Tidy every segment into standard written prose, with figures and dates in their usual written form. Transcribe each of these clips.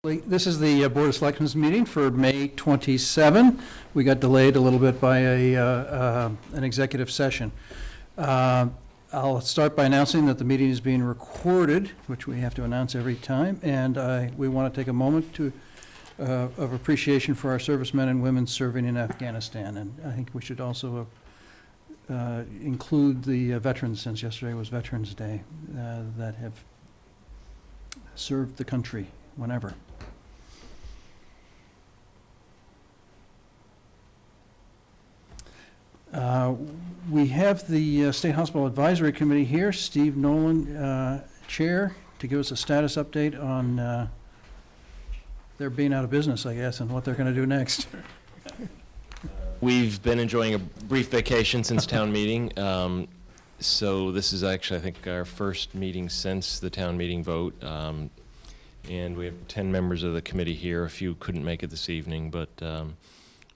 This is the Board of Selectmen's meeting for May 27. We got delayed a little bit by an executive session. I'll start by announcing that the meeting is being recorded, which we have to announce every time, and we want to take a moment of appreciation for our servicemen and women serving in Afghanistan. And I think we should also include the veterans, since yesterday was Veterans Day, that have served the country whenever. We have the State Hospital Advisory Committee here, Steve Nolan, Chair, to give us a status update on their being out of business, I guess, and what they're going to do next. We've been enjoying a brief vacation since town meeting. So this is actually, I think, our first meeting since the town meeting vote. And we have 10 members of the committee here. A few couldn't make it this evening, but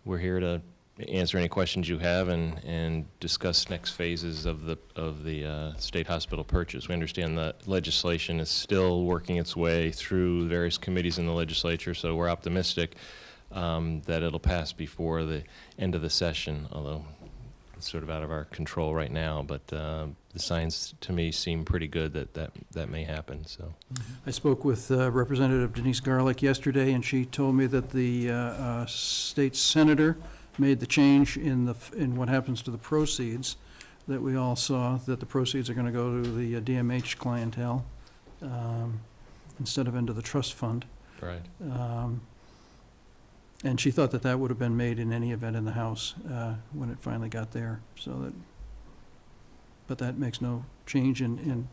we're here to answer any questions you have and discuss next phases of the state hospital purchase. We understand that legislation is still working its way through various committees in the legislature, so we're optimistic that it'll pass before the end of the session, although it's sort of out of our control right now. But the signs to me seem pretty good that may happen. So, I spoke with Representative Denise Garlick yesterday, and she told me that the state senator made the change in what happens to the proceeds that we all saw, that the proceeds are going to go to the DMH clientele instead of into the trust fund. right. And she thought that would have been made in any event in the House when it finally got there. But that makes no change in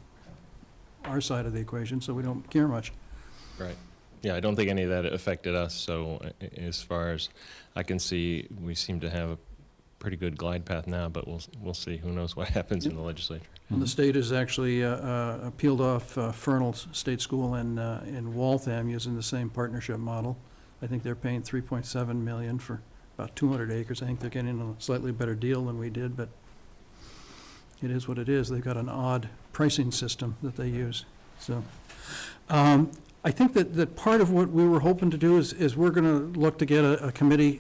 our side of the equation, so we don't care much. Right. Yeah, I don't think any of that affected us. So as far as I can see, we seem to have a pretty good glide path now, but we'll see. Who knows what happens in the legislature. And the state has actually peeled off Fernald State School in Waltham using the same partnership model. I think they're paying $3.7 million for about 200 acres. I think they're getting a slightly better deal than we did, but it is what it is. They've got an odd pricing system that they use. So I think that part of what we were hoping to do is we're going to look to get a committee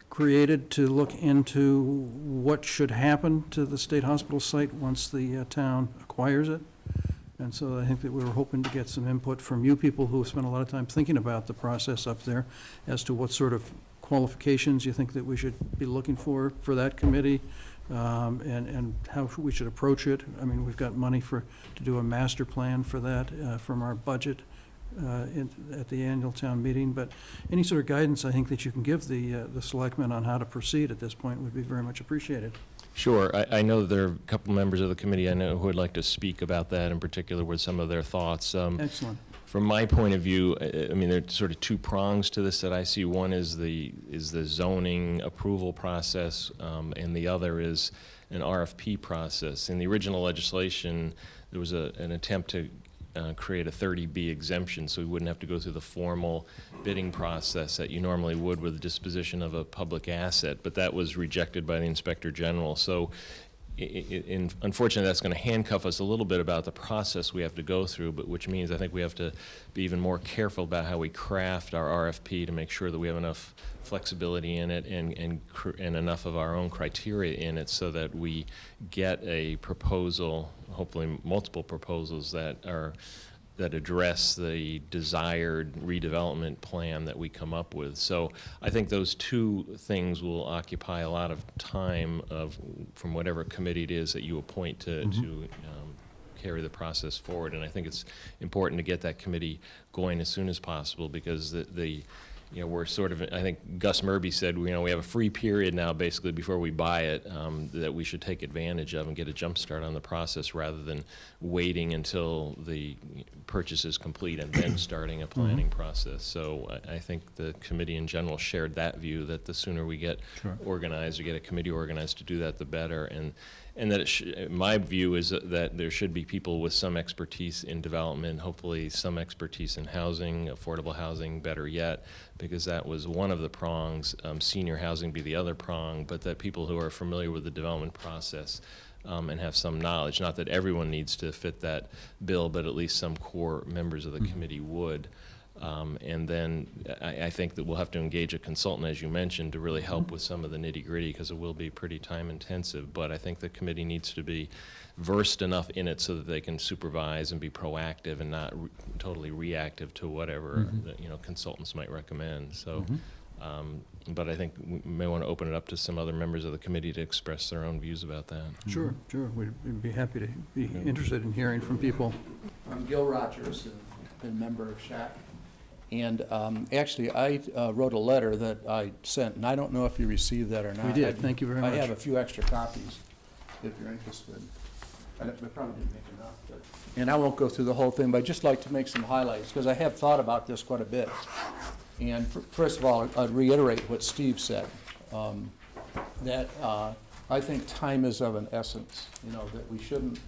created to look into what should happen to the state hospital site once the town acquires it. And so I think that we were hoping to get some input from you people who have spent a lot of time thinking about the process up there as to what sort of qualifications you think that we should be looking for that committee, and how we should approach it. I mean, we've got money to do a master plan for that from our budget at the annual town meeting, but any sort of guidance I think that you can give the selectmen on how to proceed at this point would be very much appreciated. Sure. I know there are a couple members of the committee I know who would like to speak about that in particular with some of their thoughts. Excellent. From my point of view, I mean, there are sort of two prongs to this that I see. One is the zoning approval process, and the other is an RFP process. In the original legislation, there was an attempt to create a 30B exemption, so we wouldn't have to go through the formal bidding process that you normally would with the disposition of a public asset, but that was rejected by the Inspector General. So unfortunately, that's going to handcuff us a little bit about the process we have to go through, but which means I think we have to be even more careful about how we craft our RFP to make sure that we have enough flexibility in it and enough of our own criteria in it so that we get a proposal, hopefully multiple proposals that address the desired redevelopment plan that we come up with. So I think those two things will occupy a lot of time from whatever committee it is that you appoint to carry the process forward. And I think it's important to get that committee going as soon as possible, because we're sort of, I think Gus Murby said, we have a free period now basically before we buy it that we should take advantage of and get a jump start on the process rather than waiting until the purchase is complete and then starting a planning process. So I think the committee in general shared that view, that the sooner we get organized or get a committee organized to do that, the better. And that my view is that there should be people with some expertise in development, hopefully some expertise in housing, affordable housing, better yet, because that was one of the prongs, senior housing be the other prong, but that people who are familiar with the development process and have some knowledge. Not that everyone needs to fit that bill, but at least some core members of the committee would. And then I think that we'll have to engage a consultant, as you mentioned, to really help with some of the nitty-gritty, because it will be pretty time-intensive. But I think the committee needs to be versed enough in it so that they can supervise and be proactive and not totally reactive to whatever consultants might recommend. So, but I think we may want to open it up to some other members of the committee to express their own views about that. Sure, sure. We'd be happy to be interested in hearing from people. I'm Gil Rogers, been a member of SHAC. And actually, I wrote a letter that I sent, and I don't know if you received that or not. We did. Thank you very much. I have a few extra copies, if you're interested. I probably didn't make enough, but. And I won't go through the whole thing, but I'd just like to make some highlights, because I have thought about this quite a bit. And first of all, I'd reiterate what Steve said, that I think time is of an essence, that we shouldn't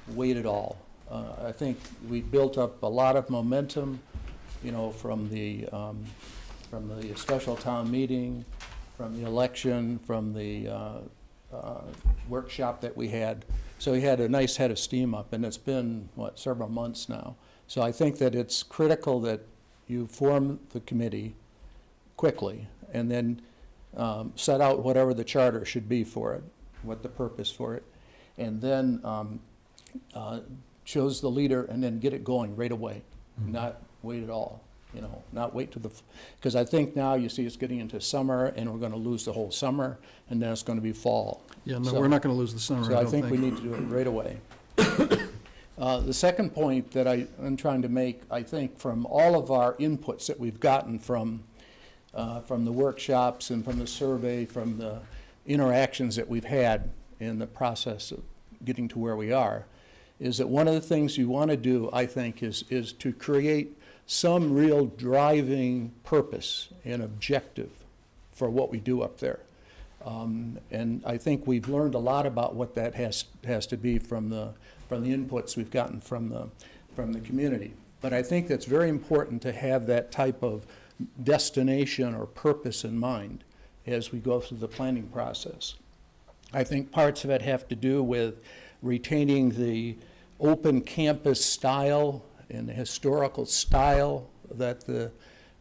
wait at all. I think we built up a lot of momentum, from the special town meeting, from the election, from the workshop that we had. So we had a nice head of steam up, and it's been, several months now. So I think that it's critical that you form the committee quickly, and then set out whatever the charter should be for it, what the purpose for it, and then choose the leader, and then get it going right away, not wait at all, not wait to because I think now you see it's getting into summer, and we're going to lose the whole summer, and then it's going to be fall. Yeah, no, we're not going to lose the summer, So I think we need to do it right away. The second point that I'm trying to make, I think, from all of our inputs that we've gotten from the workshops and from the survey, from the interactions that we've had in the process of getting to where we are, is that one of the things you want to do, I think, is to create some real driving purpose and objective for what we do up there. And I think we've learned a lot about what that has to be from the inputs we've gotten from the community. But I think that's very important to have that type of destination or purpose in mind as we go through the planning process. I think parts of it have to do with retaining the open campus style and the historical style that the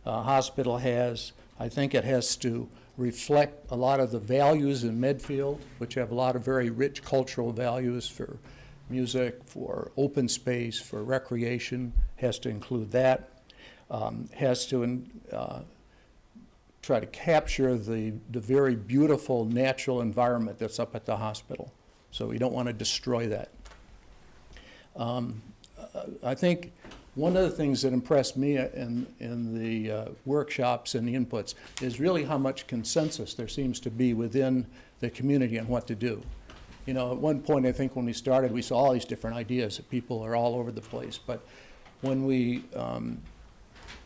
hospital has. I think it has to reflect a lot of the values in Medfield, which have a lot of very rich cultural values for music, for open space, for recreation, has to include that. Has to try to capture the very beautiful natural environment that's up at the hospital. So we don't want to destroy that. I think one of the things that impressed me in the workshops and the inputs is really how much consensus there seems to be within the community on what to do. At one point, I think when we started, we saw all these different ideas that people are all over the place. But when we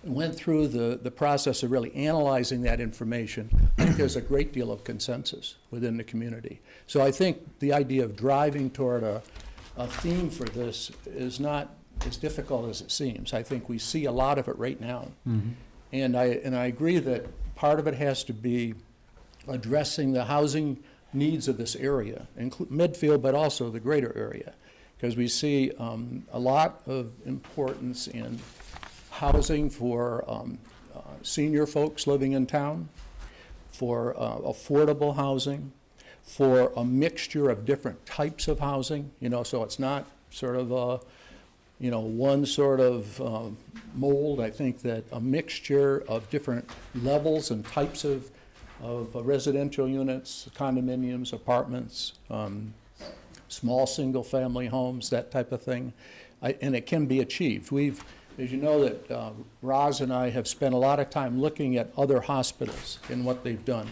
went through the process of really analyzing that information, I think there's a great deal of consensus within the community. So I think the idea of driving toward a theme for this is not as difficult as it seems. I think we see a lot of it right now. Mm-hmm. And I agree that part of it has to be addressing the housing needs of this area, include Medfield, but also the greater area, because we see a lot of importance in housing for senior folks living in town, for affordable housing, for a mixture of different types of housing, so it's not sort of a, one sort of mold. I think that a mixture of different levels and types of residential units, condominiums, apartments, small single-family homes, that type of thing, and it can be achieved. As you know, that Roz and I have spent a lot of time looking at other hospitals and what they've done.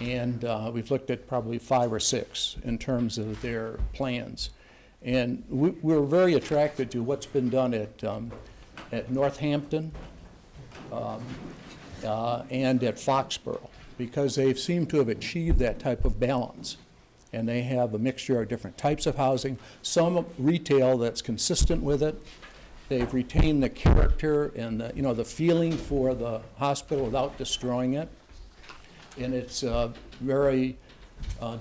And we've looked at probably 5 or 6 in terms of their plans. And we're very attracted to what's been done at Northampton and at Foxborough, because they seem to have achieved that type of balance. And they have a mixture of different types of housing, some retail that's consistent with it. They've retained the character and the feeling for the hospital without destroying it. And it's very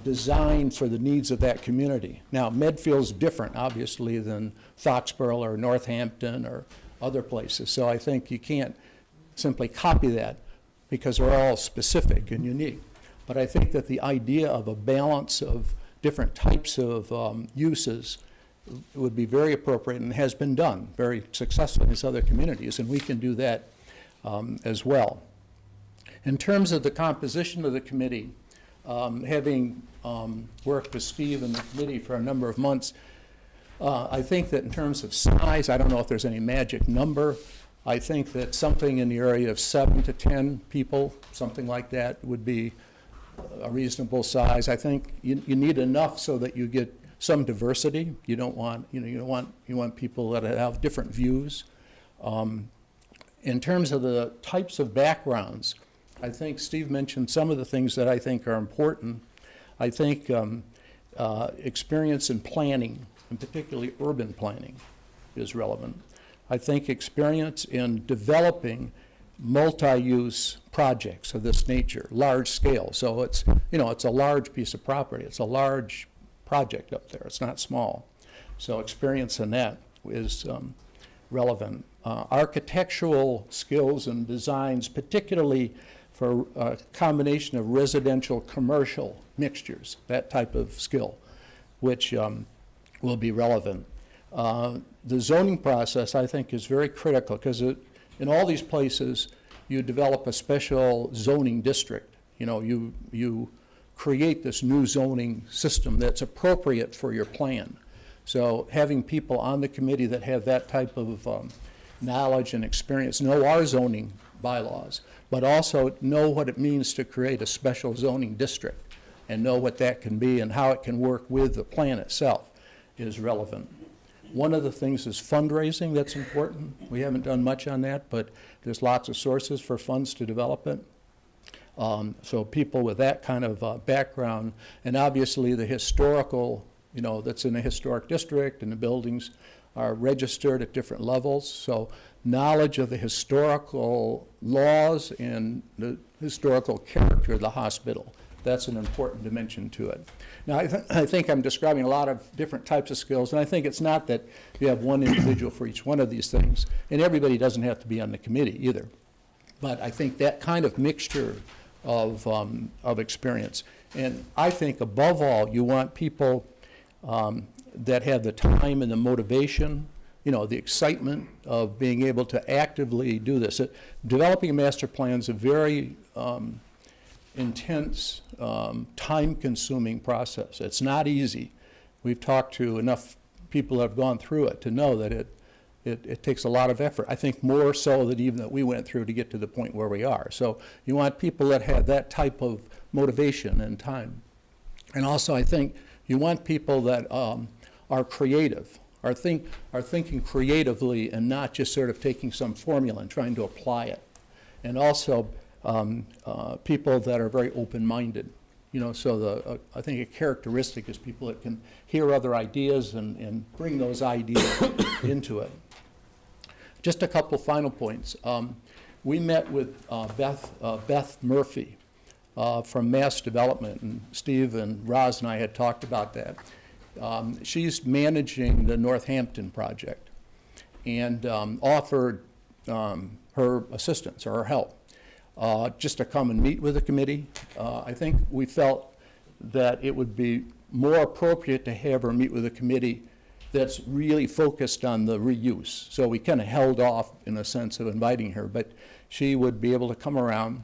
designed for the needs of that community. Now, Medfield's different, obviously, than Foxborough or Northampton or other places. So I think you can't simply copy that because they're all specific and unique. But I think that the idea of a balance of different types of uses would be very appropriate and has been done very successfully in these other communities, and we can do that as well. In terms of the composition of the committee, having worked with Steve and the committee for a number of months, I think that in terms of size, I don't know if there's any magic number. I think that something in the area of 7 to 10 people, something like that, would be a reasonable size. I think you need enough so that you get some diversity. You don't want, you want people that have different views. In terms of the types of backgrounds, I think Steve mentioned some of the things that I think are important. I think experience in planning, and particularly urban planning, is relevant. I think experience in developing multi-use projects of this nature, large scale. So it's, it's a large piece of property. It's a large project up there. It's not small. So experience in that is relevant. Architectural skills and designs, particularly for a combination of residential, commercial mixtures, that type of skill, which will be relevant. The zoning process, I think, is very critical because in all these places, you develop a special zoning district. You create this new zoning system that's appropriate for your plan. So having people on the committee that have that type of knowledge and experience, know our zoning bylaws, but also know what it means to create a special zoning district and know what that can be and how it can work with the plan itself is relevant. One of the things is fundraising that's important. We haven't done much on that, but there's lots of sources for funds to develop it. So people with that kind of background, and obviously the historical, that's in a historic district and the buildings are registered at different levels. So knowledge of the historical laws and the historical character of the hospital. That's an important dimension to it. Now, I think I'm describing a lot of different types of skills, and I think it's not that you have one individual for each one of these things, and everybody doesn't have to be on the committee either. But I think that kind of mixture of experience. And I think above all, you want people that have the time and the motivation, the excitement of being able to actively do this. Developing a master plan is a very intense, time-consuming process. It's not easy. We've talked to enough people that have gone through it to know that it takes a lot of effort. I think more so than even that we went through to get to the point where we are. So you want people that have that type of motivation and time. And also I think you want people that are creative, are thinking creatively and not just sort of taking some formula and trying to apply it. And also people that are very open-minded. So I think a characteristic is people that can hear other ideas and bring those ideas into it. Just a couple final points. We met with Beth Murphy from Mass Development, and Steve and Roz and I had talked about that. She's managing the Northampton project and offered her assistance or her help just to come and meet with the committee. I think we felt that it would be more appropriate to have her meet with a committee that's really focused on the reuse. So we kind of held off in a sense of inviting her, but she would be able to come around.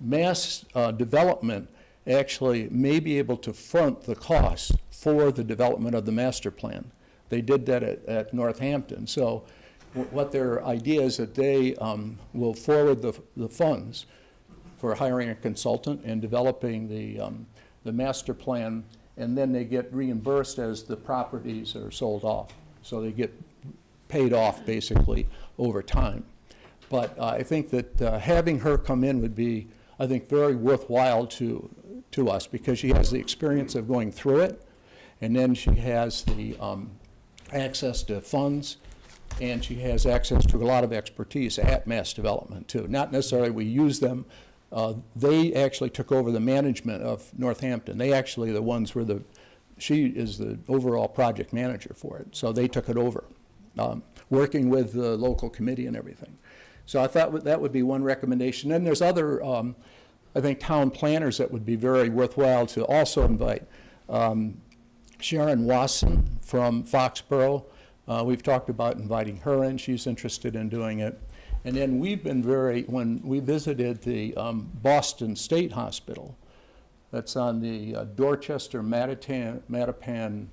Mass Development actually may be able to front the cost for the development of the master plan. They did that at Northampton. So what their idea is that they will forward the funds for hiring a consultant and developing the master plan, and then they get reimbursed as the properties are sold off. So they get paid off basically over time. But I think that having her come in would be, I think, very worthwhile to us because she has the experience of going through it, and then she has the access to funds, and she has access to a lot of expertise at Mass Development too. Not necessarily we use them They actually took over the management of Northampton. They actually the ones were she is the overall project manager for it, so they took it over, working with the local committee and everything. So I thought that would be one recommendation. Then there's other, I think, town planners that would be very worthwhile to also invite. Sharon Wasson from Foxborough, we've talked about inviting her in. She's interested in doing it. And then we've been when we visited the Boston State Hospital, that's on the Dorchester-Mattapan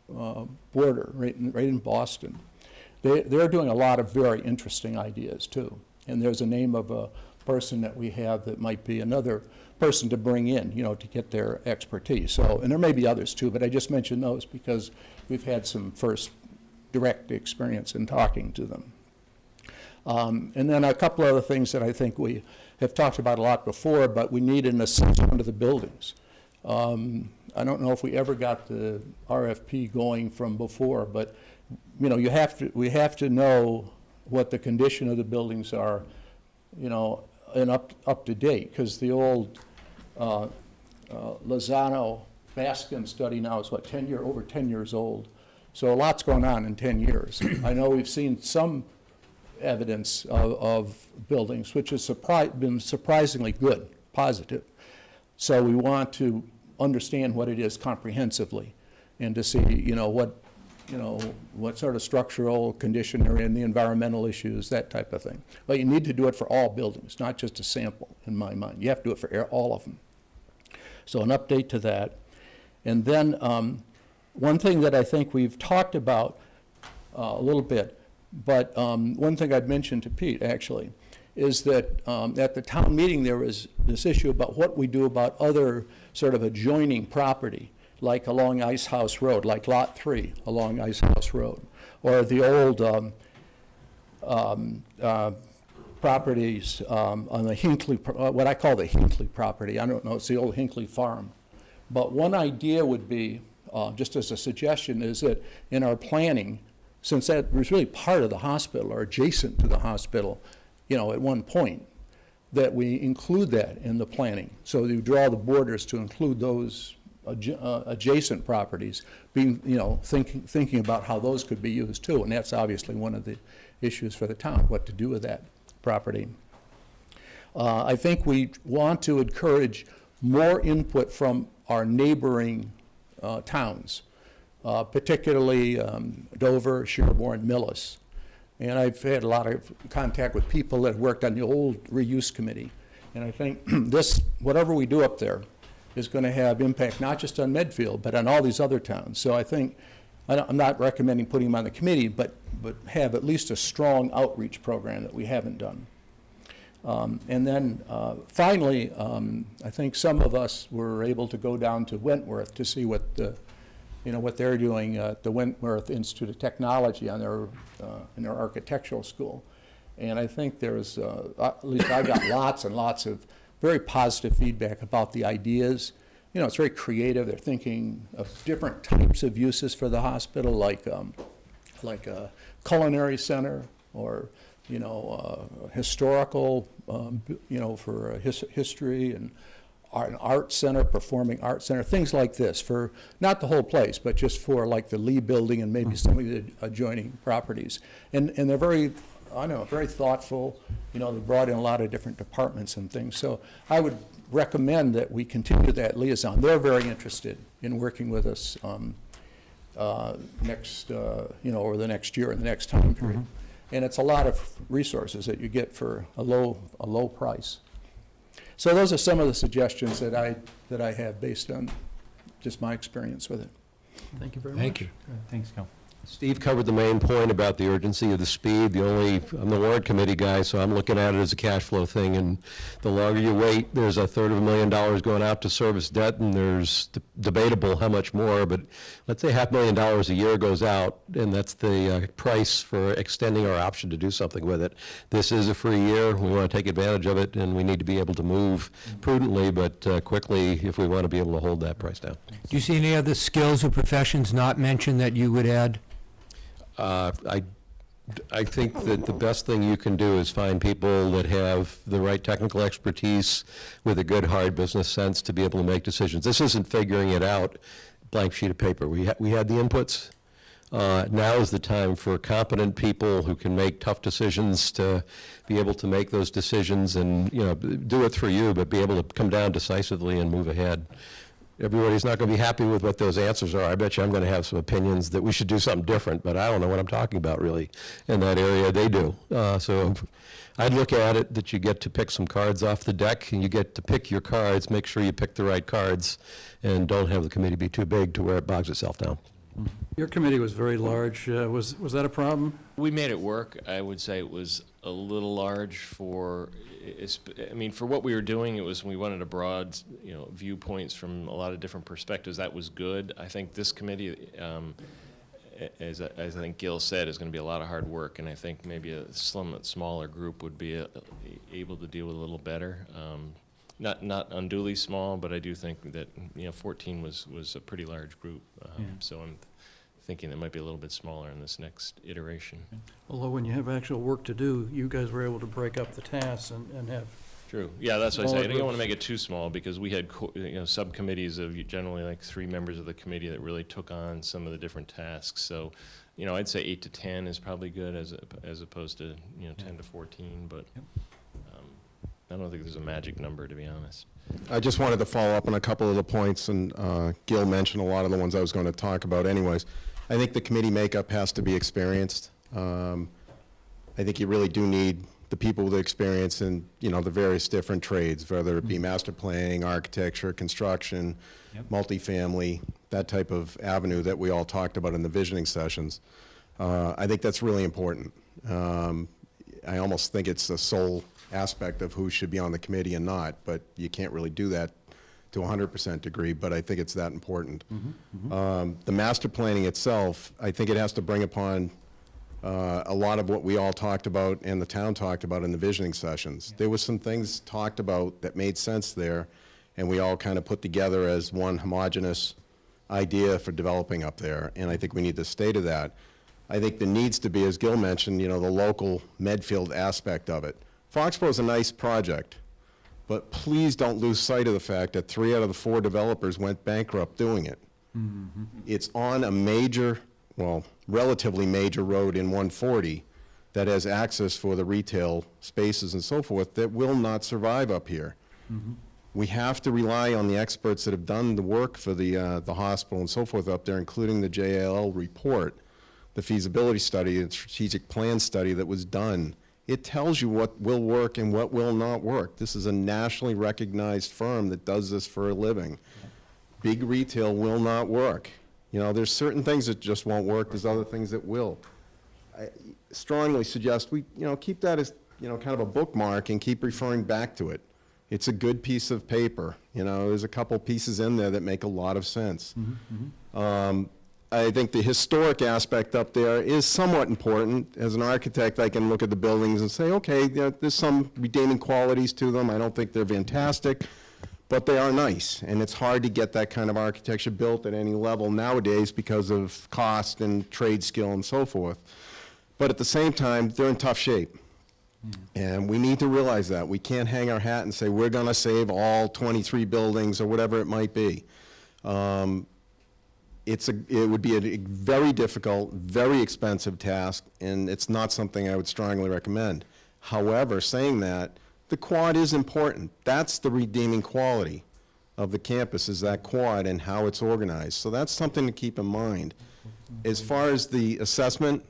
border, right in Boston. They're doing a lot of very interesting ideas, too. And there's a name of a person that we have that might be another person to bring in, to get their expertise. So, and there may be others, too, but I just mentioned those because we've had some first direct experience in talking to them. And then a couple other things that I think we have talked about a lot before, but we need an assessment of the buildings. I don't know if we ever got the RFP going from before, but we have to know what the condition of the buildings are, and up to date, because the old Lozano-Baskin study now is what, over 10 years old. So a lot's going on in 10 years. I know we've seen some evidence of buildings, which has been surprisingly good, positive. So we want to understand what it is comprehensively and to see, what sort of structural condition they're in, the environmental issues, that type of thing. But you need to do it for all buildings, not just a sample, in my mind. You have to do it for all of them. So an update to that. And then one thing that I think we've talked about a little bit, but one thing I'd mentioned to Pete, actually, is that at the town meeting there was this issue about what we do about other sort of adjoining property, like along Ice House Road, like Lot 3 along Ice House Road, or the old properties on the Hinckley, what I call the Hinckley property. I don't know, it's the old Hinckley farm. But one idea would be, just as a suggestion, is that in our planning, since that was really part of the hospital or adjacent to the hospital, at one point, that we include that in the planning. So you draw the borders to include those adjacent properties, being, thinking about how those could be used too. And that's obviously one of the issues for the town, what to do with that property. I think we want to encourage more input from our neighboring towns, particularly Dover, Sherborne, Millis. And I've had a lot of contact with people that have worked on the old reuse committee. And I think whatever we do up there is going to have impact not just on Medfield, but on all these other towns. So I think, I'm not recommending putting them on the committee, but have at least a strong outreach program that we haven't done. And then finally, I think some of us were able to go down to Wentworth to see what what they're doing at the Wentworth Institute of Technology on in their architectural school. And I think there's, at least I got lots and lots of very positive feedback about the ideas. It's very creative. They're thinking of different types of uses for the hospital, like a culinary center, or historical, for history, and an art center, performing art center, things like this, for not the whole place, but just for like the Lee building and maybe some of the adjoining properties. And they're very, very thoughtful. They brought in a lot of different departments and things. So I would recommend that we continue that liaison. They're very interested in working with us next, over the next year and the next time period. And it's a lot of resources that you get for a low price. So those are some of the suggestions that I have based on just my experience with it. Thank you very much. Thank you. Thanks, Cal. Steve covered the main point about the urgency of the speed. I'm the warrant committee guy, so I'm looking at it as a cash flow thing, and the longer you wait, there's $250,000 going out to service debt, and there's debatable how much more, but let's say $500,000 a year goes out, and that's the price for extending our option to do something with it. This is a free year. We want to take advantage of it, and we need to be able to move prudently, but quickly if we want to be able to hold that price down. Do you see any other skills or professions not mentioned that you would add? I I think that the best thing you can do is find people that have the right technical expertise with a good, hard business sense to be able to make decisions. This isn't figuring it out, blank sheet of paper. We had the inputs. Now is the time for competent people who can make tough decisions to be able to make those decisions and, you know, do it for you, but be able to come down decisively and move ahead. Everybody's not going to be happy with what those answers are. I bet you I'm going to have some opinions that we should do something different, but I don't know what I'm talking about really in that area. They do. So I'd look at it that you get to pick some cards off the deck, and you get to pick your cards, make sure you pick the right cards, and don't have the committee be too big to where it bogs itself down. Your committee was very large. Was that a problem? We made it work. I would say it was a little large for, I mean, for what we were doing, it was, we wanted a broad, you know, viewpoints from a lot of different perspectives. That was good. I think this committee, as I think Gil said, is going to be a lot of hard work, and I think maybe a smaller group would be able to deal with it a little better. Not unduly small, but I do think that, you know, 14 was a pretty large group. So I'm thinking it might be a little bit smaller in this next iteration. Although when you have actual work to do, you guys were able to break up the tasks and have. True. Yeah, that's what I Smaller say. I don't want groups. to make it too small, because we had you know, subcommittees of generally like 3 members of the committee that really took on some of the different tasks. So, you know, I'd say 8 to 10 is probably good as opposed to, you know, 10 to 14. But I don't think there's a magic number, to be honest. I just wanted to follow up on a couple of the points, and Gil mentioned a lot of the ones I was going to talk about anyways. I think the committee makeup has to be experienced. I think you really do need the people with experience in, you know, the various different trades, whether it be master planning, architecture, construction, multifamily, that type of avenue that we all talked about in the visioning sessions. I think that's really important. I almost think it's the sole aspect of who should be on the committee and not, but you can't really do that to 100% degree, but I think it's that important. The master planning itself, I think it has to bring upon a lot of what we all talked about and the town talked about in the visioning sessions. There was some things talked about that made sense there, and we all kind of put together as one homogeneous idea for developing up there, and I think we need to stay to that. I think there needs to be, as Gil mentioned, you know, the local Medfield aspect of it. Foxborough's a nice project, but please don't lose sight of the fact that 3 out of the 4 developers went bankrupt doing it. It's on a major, well, relatively major road in 140 that has access for the retail spaces and so forth that will not survive up here. We have to rely on the experts that have done the work for the hospital and so forth up there, including the JLL report, the feasibility study and strategic plan study that was done. It tells you what will work and what will not work. This is a nationally recognized firm that does this for a living. Big retail will not work. You know, there's certain things that just won't work. There's other things that will. I strongly suggest we, you know, keep that as, you know, kind of a bookmark and keep referring back to it. It's a good piece of paper. You know, there's a couple pieces in there that make a lot of sense. I think the historic aspect up there is somewhat important. As an architect, I can look at the buildings and say, okay, you know, there's some redeeming qualities to them. I don't think they're fantastic, but they are nice. And it's hard to get that kind of architecture built at any level nowadays because of cost and trade skill and so forth. But at the same time, they're in tough shape. And we need to realize that. We can't hang our hat and say, we're going to save all 23 buildings or whatever it might be. It would be a very difficult, very expensive task, and it's not something I would strongly recommend. However, saying that, the quad is important. That's the redeeming quality of the campus, is that quad and how it's organized. So that's something to keep in mind. As far as the assessment,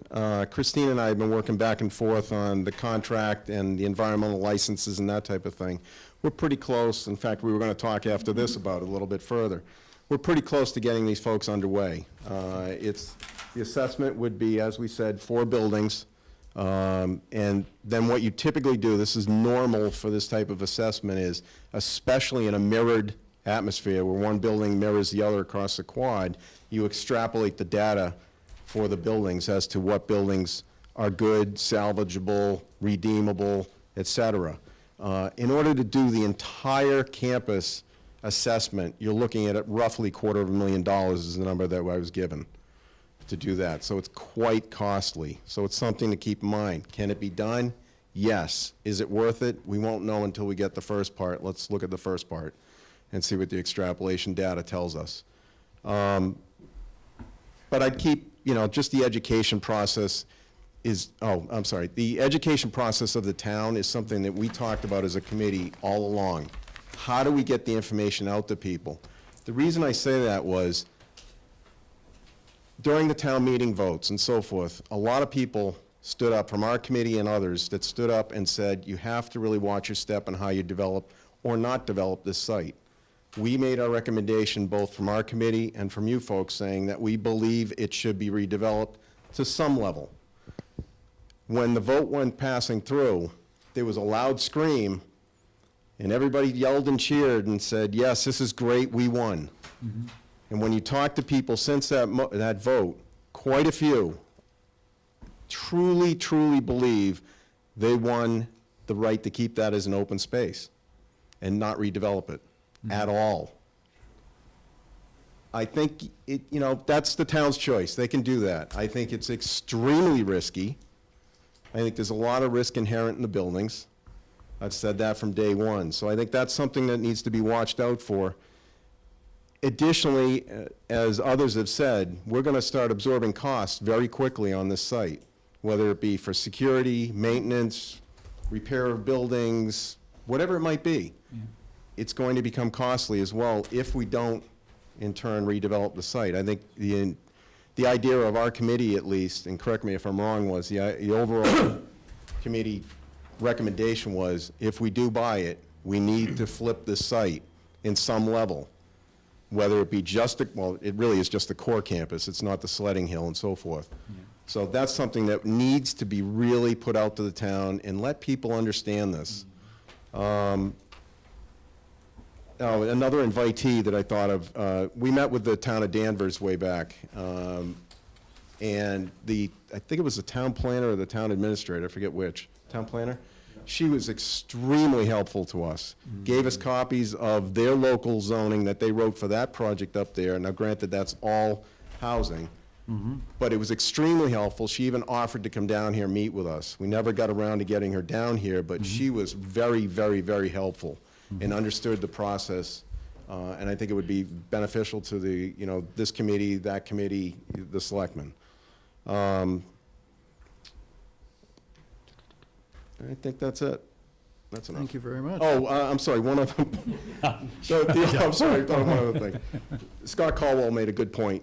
Christine and I have been working back and forth on the contract and the environmental licenses and that type of thing. We're pretty close. In fact, we were going to talk after this about it a little bit further. We're pretty close to getting these folks underway. The assessment would be, as we said, 4 buildings. And then what you typically do, this is normal for this type of assessment, is especially in a mirrored atmosphere where one building mirrors the other across the quad, you extrapolate the data for the buildings as to what buildings are good, salvageable, redeemable, et cetera. In order to do the entire campus assessment, you're looking at roughly $250,000 is the number that I was given. to do that. So it's quite costly. So it's something to keep in mind. Can it be done? Yes. Is it worth it? We won't know until we get the first part. Let's look at the first part and see what the extrapolation data tells us. But I'd keep, just the education process is, the education process of the town is something that we talked about as a committee all along. How do we get the information out to people? The reason I say that was, during the town meeting votes and so forth, a lot of people stood up from our committee and others that stood up and said, you have to really watch your step on how you develop or not develop this site. We made our recommendation both from our committee and from you folks saying that we believe it should be redeveloped to some level. When the vote went passing through, there was a loud scream and everybody yelled and cheered and said, yes, this is great, we won. Mm-hmm. And when you talk to people since that vote, quite a few truly believe they won the right to keep that as an open space and not redevelop it at all. I think that's the town's choice. They can do that. I think it's extremely risky. I think there's a lot of risk inherent in the buildings. I've said that from day one. So I think that's something that needs to be watched out for. Additionally, as others have said, we're going to start absorbing costs very quickly on this site, whether it be for security, maintenance, repair of buildings, whatever it might be. Yeah. It's going to become costly as well if we don't, in turn, redevelop the site. I think the idea of our committee, at least, and correct me if I'm wrong, was the overall committee recommendation was, if we do buy it, we need to flip this site in some level, whether it be just, it really is just the core campus. It's not the sledding hill and so forth. Yeah. So that's something that needs to be really put out to the town and let people understand this. Another invitee that I thought of, we met with the town of Danvers way back, and I think it was the town planner or the town administrator, I forget which, town planner? She was extremely helpful to us, gave us copies of their local zoning that they wrote for that project up there. Now granted, that's all housing, but it was extremely helpful. She even offered to come down here and meet with us. We never got around to getting her down here, but she was very, very, very helpful and understood the process. And I think it would be beneficial to the, this committee, that committee, the selectmen. I think that's it. That's enough. Thank you very much. Oh, I'm sorry, one other, I'm sorry, one other thing. Scott Caldwell made a good point.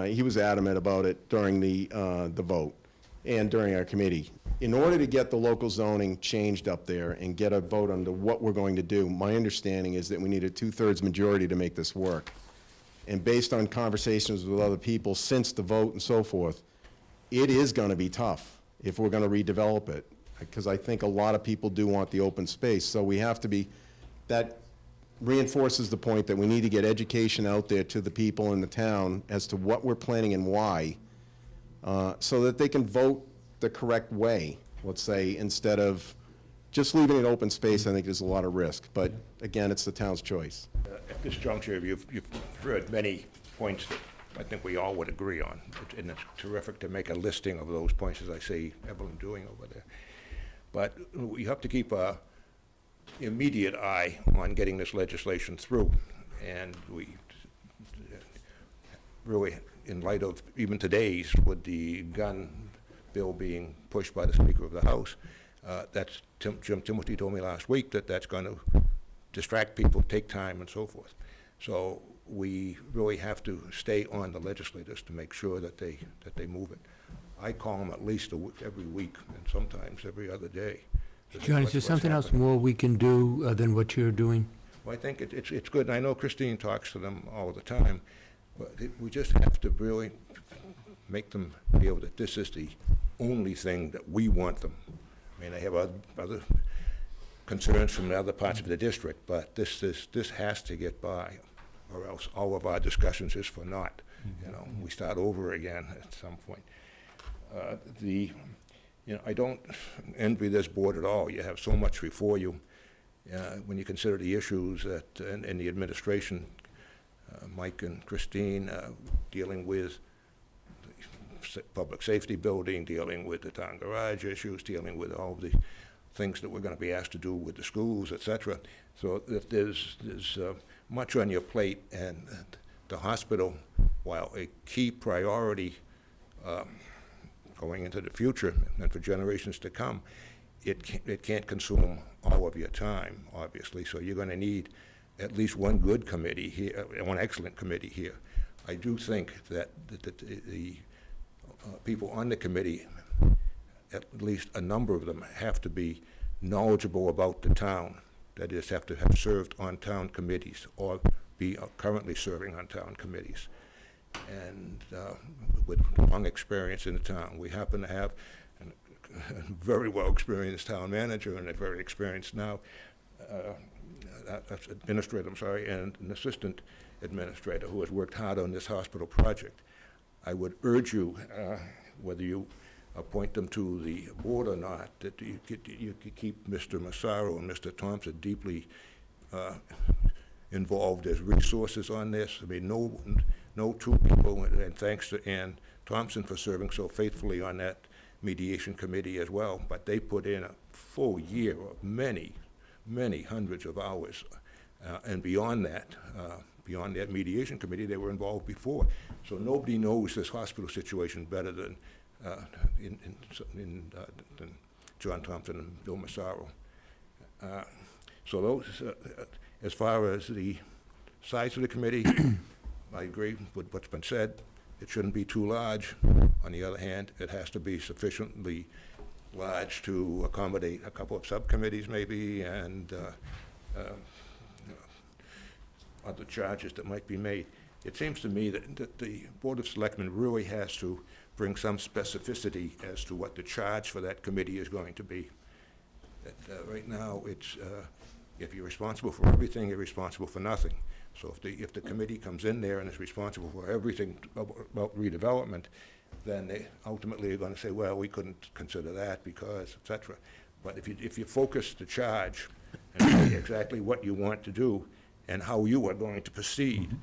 He was adamant about it during the vote and during our committee. In order to get the local zoning changed up there and get a vote on what we're going to do, my understanding is that we need a 2/3 majority to make this work. And based on conversations with other people since the vote and so forth, it is going to be tough if we're going to redevelop it, because I think a lot of people do want the open space. So we have to be, that reinforces the point that we need to get education out there to the people in the town as to what we're planning and why, so that they can vote the correct way, let's say, instead of just leaving it open space. I think there's a lot of risk, but again, it's the town's choice. At this juncture, you've heard many points that I think we all would agree on, and it's terrific to make a listing of those points, as I see Evelyn doing over there. But we have to keep an immediate eye on getting this legislation through, and we really, in light of even today's, with the gun bill being pushed by the Speaker of the House, that's Jim Timothy told me last week that that's going to distract people, take time, and so forth. So we really have to stay on the legislators to make sure that they move it. I call them at least every week, and sometimes every other day. John, is there something else more we can do than what you're doing? Well, I think it's good, and I know Christine talks to them all the time, but we just have to really make them feel that this is the only thing that we want them. I mean, I have other concerns from the other parts of the district, but this has to get by, or else all of our discussions is for naught. We start over again at some point. I don't envy this board at all. You have so much before you. When you consider the issues that in the administration, Mike and Christine dealing with public safety building, dealing with the town garage issues, dealing with all the things that we're going to be asked to do with the schools, et cetera. So that there's much on your plate, and the hospital, while a key priority going into the future and for generations to come, it can't consume all of your time, obviously. So you're going to need at least one good committee here, one excellent committee here. I do think that the people on the committee, at least a number of them, have to be knowledgeable about the town. That is, have to have served on town committees or be currently serving on town committees, and with long experience in the town. We happen to have a very well-experienced town manager and a very experienced now administrator, and an assistant administrator who has worked hard on this hospital project. I would urge you, whether you appoint them to the board or not, that you could keep Mr. Massaro and Mr. Thompson deeply involved as resources on this. I mean, no two people, and thanks to Ann Thompson for serving so faithfully on that mediation committee as well, but they put in a full year of many hundreds of hours, and beyond that mediation committee, they were involved before. So nobody knows this hospital situation better than than John Thompson and Bill Massaro. So those, as far as the size of the committee, I agree with what's been said. It shouldn't be too large. On the other hand, it has to be sufficiently large to accommodate a couple of subcommittees maybe, and other charges that might be made. It seems to me that the Board of Selectmen really has to bring some specificity as to what the charge for that committee is going to be. That right now, it's if you're responsible for everything, you're responsible for nothing. So if the committee comes in there and is responsible for everything about redevelopment, then they ultimately are going to say, well, we couldn't consider that because, et cetera. But if you focus the charge and say exactly what you want to do and how you are going to proceed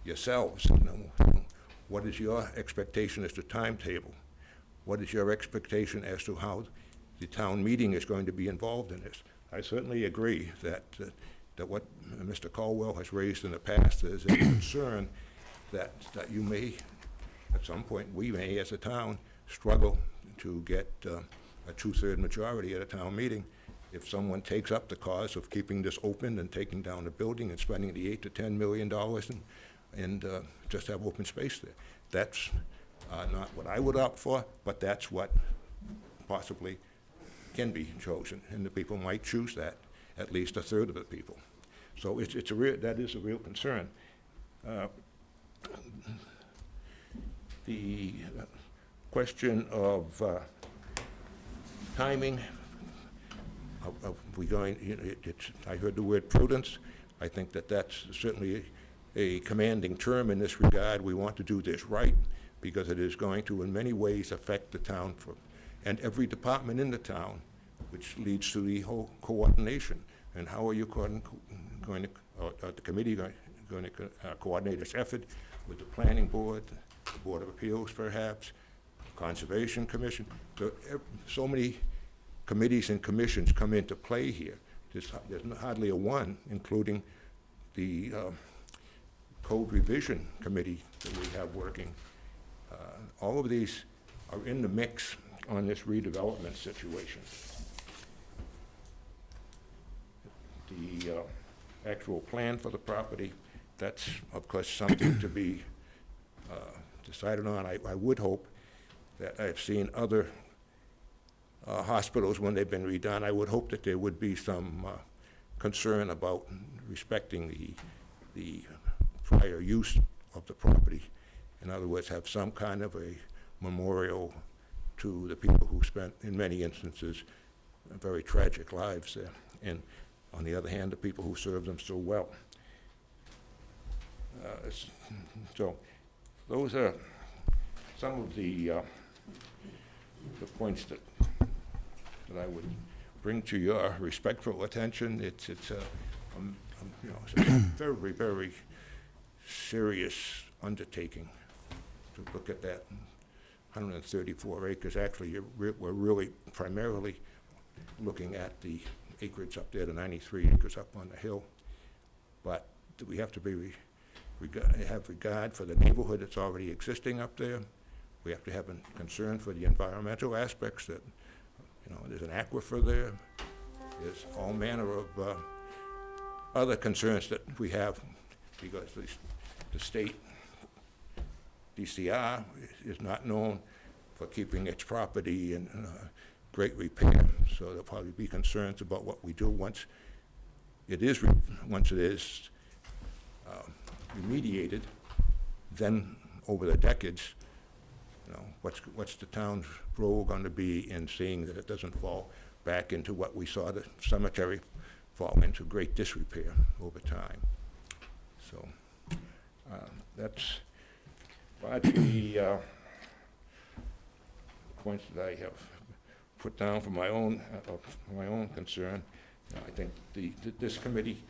yourselves, what is your expectation as to timetable? What is your expectation as to how the town meeting is going to be involved in this? I certainly agree that what Mr. Caldwell has raised in the past is a concern that you may, at some point, we may, as a town, struggle to get a two-third majority at a town meeting if someone takes up the cause of keeping this open and taking down the building and spending the $8 to $10 million and just have open space there. That's not what I would opt for, but that's what possibly can be chosen, and the people might choose that, at least a third of the people. So that is a real concern. The question of timing, I heard the word prudence. I think that's certainly a commanding term in this regard. We want to do this right because it is going to in many ways affect the town and every department in the town, which leads to the whole coordination. And how are you going to, the committee going to coordinate its effort with the planning board, the Board of Appeals perhaps, Conservation Commission? So many committees and commissions come into play here. There's hardly a one, including the Code Revision Committee that we have working. All of these are in the mix on this redevelopment situation. The actual plan for the property, that's, of course, something to be decided on. I would hope that I've seen other hospitals when they've been redone. I would hope that there would be some concern about respecting the prior use of the property. In other words, have some kind of a memorial to the people who spent, in many instances, very tragic lives there. And on the other hand, the people who served them so well. So those are some of the points that I would bring to your respectful attention. It's a very, very serious undertaking to look at that 134 acres. Actually, we're really primarily looking at the acreage up there, the 93 acres up on the hill. But we have to have regard for the neighborhood that's already existing up there. We have to have a concern for the environmental aspects that, there's an aquifer there. There's all manner of other concerns that we have because the state DCR is not known for keeping its property in great repair. So there'll probably be concerns about what we do once it is remediated. Then over the decades, what's the town's role going to be in seeing that it doesn't fall back into what we saw the cemetery fall into great disrepair over time. So that's largely points that I have put down for my own concern. I think this committee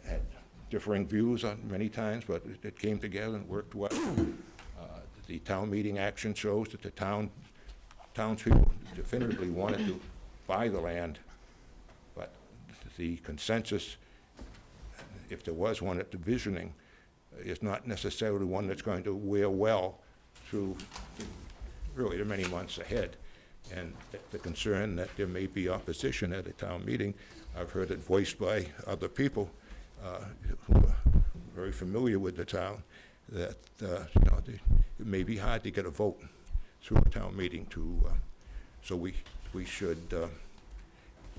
had differing views on many times, but it came together and worked well. The town meeting action shows that the townspeople definitively wanted to buy the land, but the consensus, if there was one at the visioning, is not necessarily one that's going to wear well through really the many months ahead. And the concern that there may be opposition at a town meeting, I've heard it voiced by other people who are very familiar with the town, that it may be hard to get a vote through a town meeting to, so we should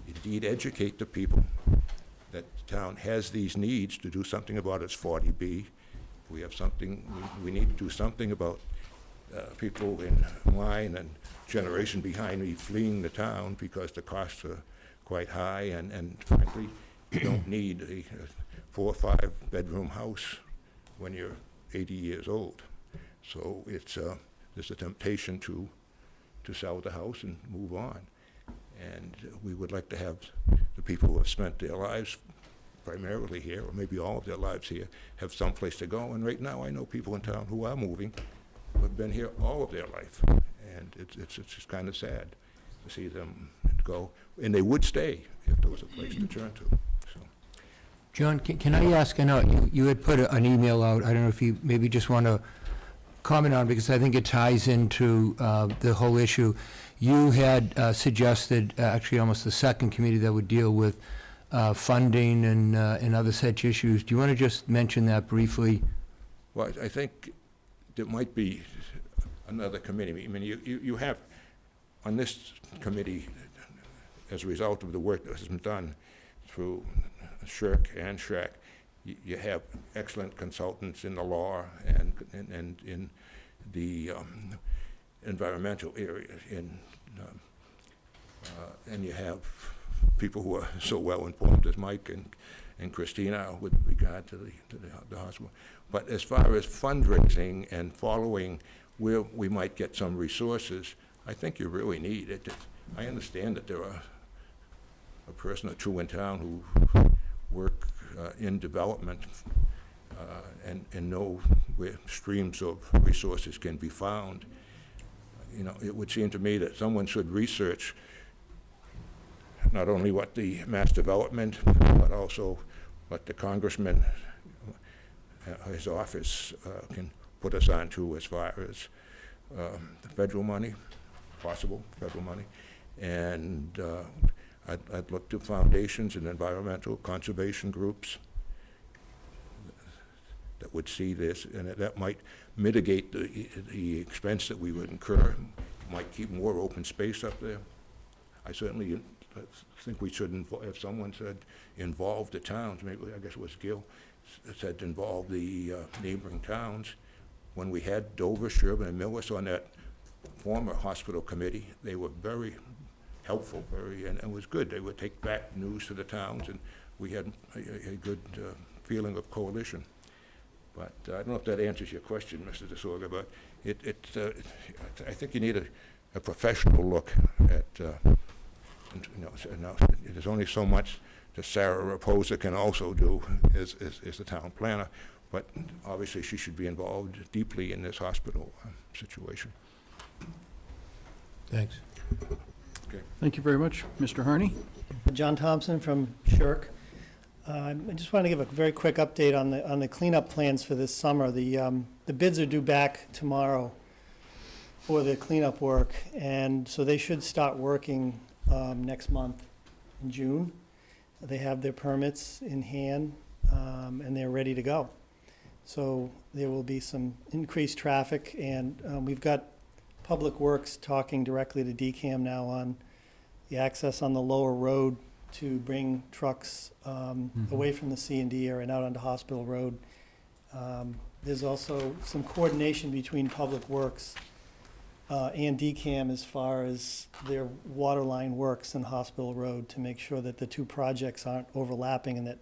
indeed educate the people that the town has these needs to do something about its 40B. We have something, we need to do something about people in line and generation behind me fleeing the town because the costs are quite high, and frankly, you don't need a 4 or 5 bedroom house when you're 80 years old. So it's there's a temptation to sell the house and move on. And we would like to have the people who have spent their lives primarily here, or maybe all of their lives here, have some place to go. And right now, I know people in town who are moving, who have been here all of their life. And it's just kind of sad to see them go. And they would stay if there was a place to turn to. So, John, can I ask, I know you had put an email out, I don't know if you maybe just want to comment on, because I think it ties into the whole issue. You had suggested, actually almost the second committee that would deal with funding and other such issues. Do you want to just mention that briefly? well, I think there might be another committee. I mean, you have, on this committee, as a result of the work that has been done through SHRC and SHRC, you have excellent consultants in the law and in the environmental area, and you have people who are so well informed as Mike and Christina with regard to the hospital. But as far as fundraising and following where we might get some resources, I think you really need it. I understand that there are a person or two in town who work in development and know where streams of resources can be found. You know, it would seem to me that someone should research not only what the mass development, but also what the congressman, his office can put us on to as far as the federal money, possible federal money. And I'd look to foundations and environmental conservation groups that would see this, and that might mitigate the expense that we would incur, might keep more open space up there. I certainly think we should, if someone said involve the towns, maybe, I guess it was Gil, said involve the neighboring towns. When we had Dover, Sherburne, and Millis on that former hospital committee, they were very helpful, and it was good. They would take back news to the towns, and we had a good feeling of coalition. But I don't know if that answers your question, Mr. DeSorga, but I think you need a professional look at, there's only so much that Sarah Raposa can also do as the town planner, but obviously she should be involved deeply in this hospital situation. Thanks. Thank you very much, Mr. Harney. John Thompson from Shirk. I just want to give a very quick update on the cleanup plans for this summer. The bids are due back tomorrow for the cleanup work, and so they should start working next month in June. They have their permits in hand, and they're ready to go. So there will be some increased traffic, and we've got Public Works talking directly to DCAM now on the access on the lower road to bring trucks away from the C&D area and out onto Hospital Road. There's also some coordination between Public Works and DCAM as far as their water line works in Hospital Road to make sure that the two projects aren't overlapping and that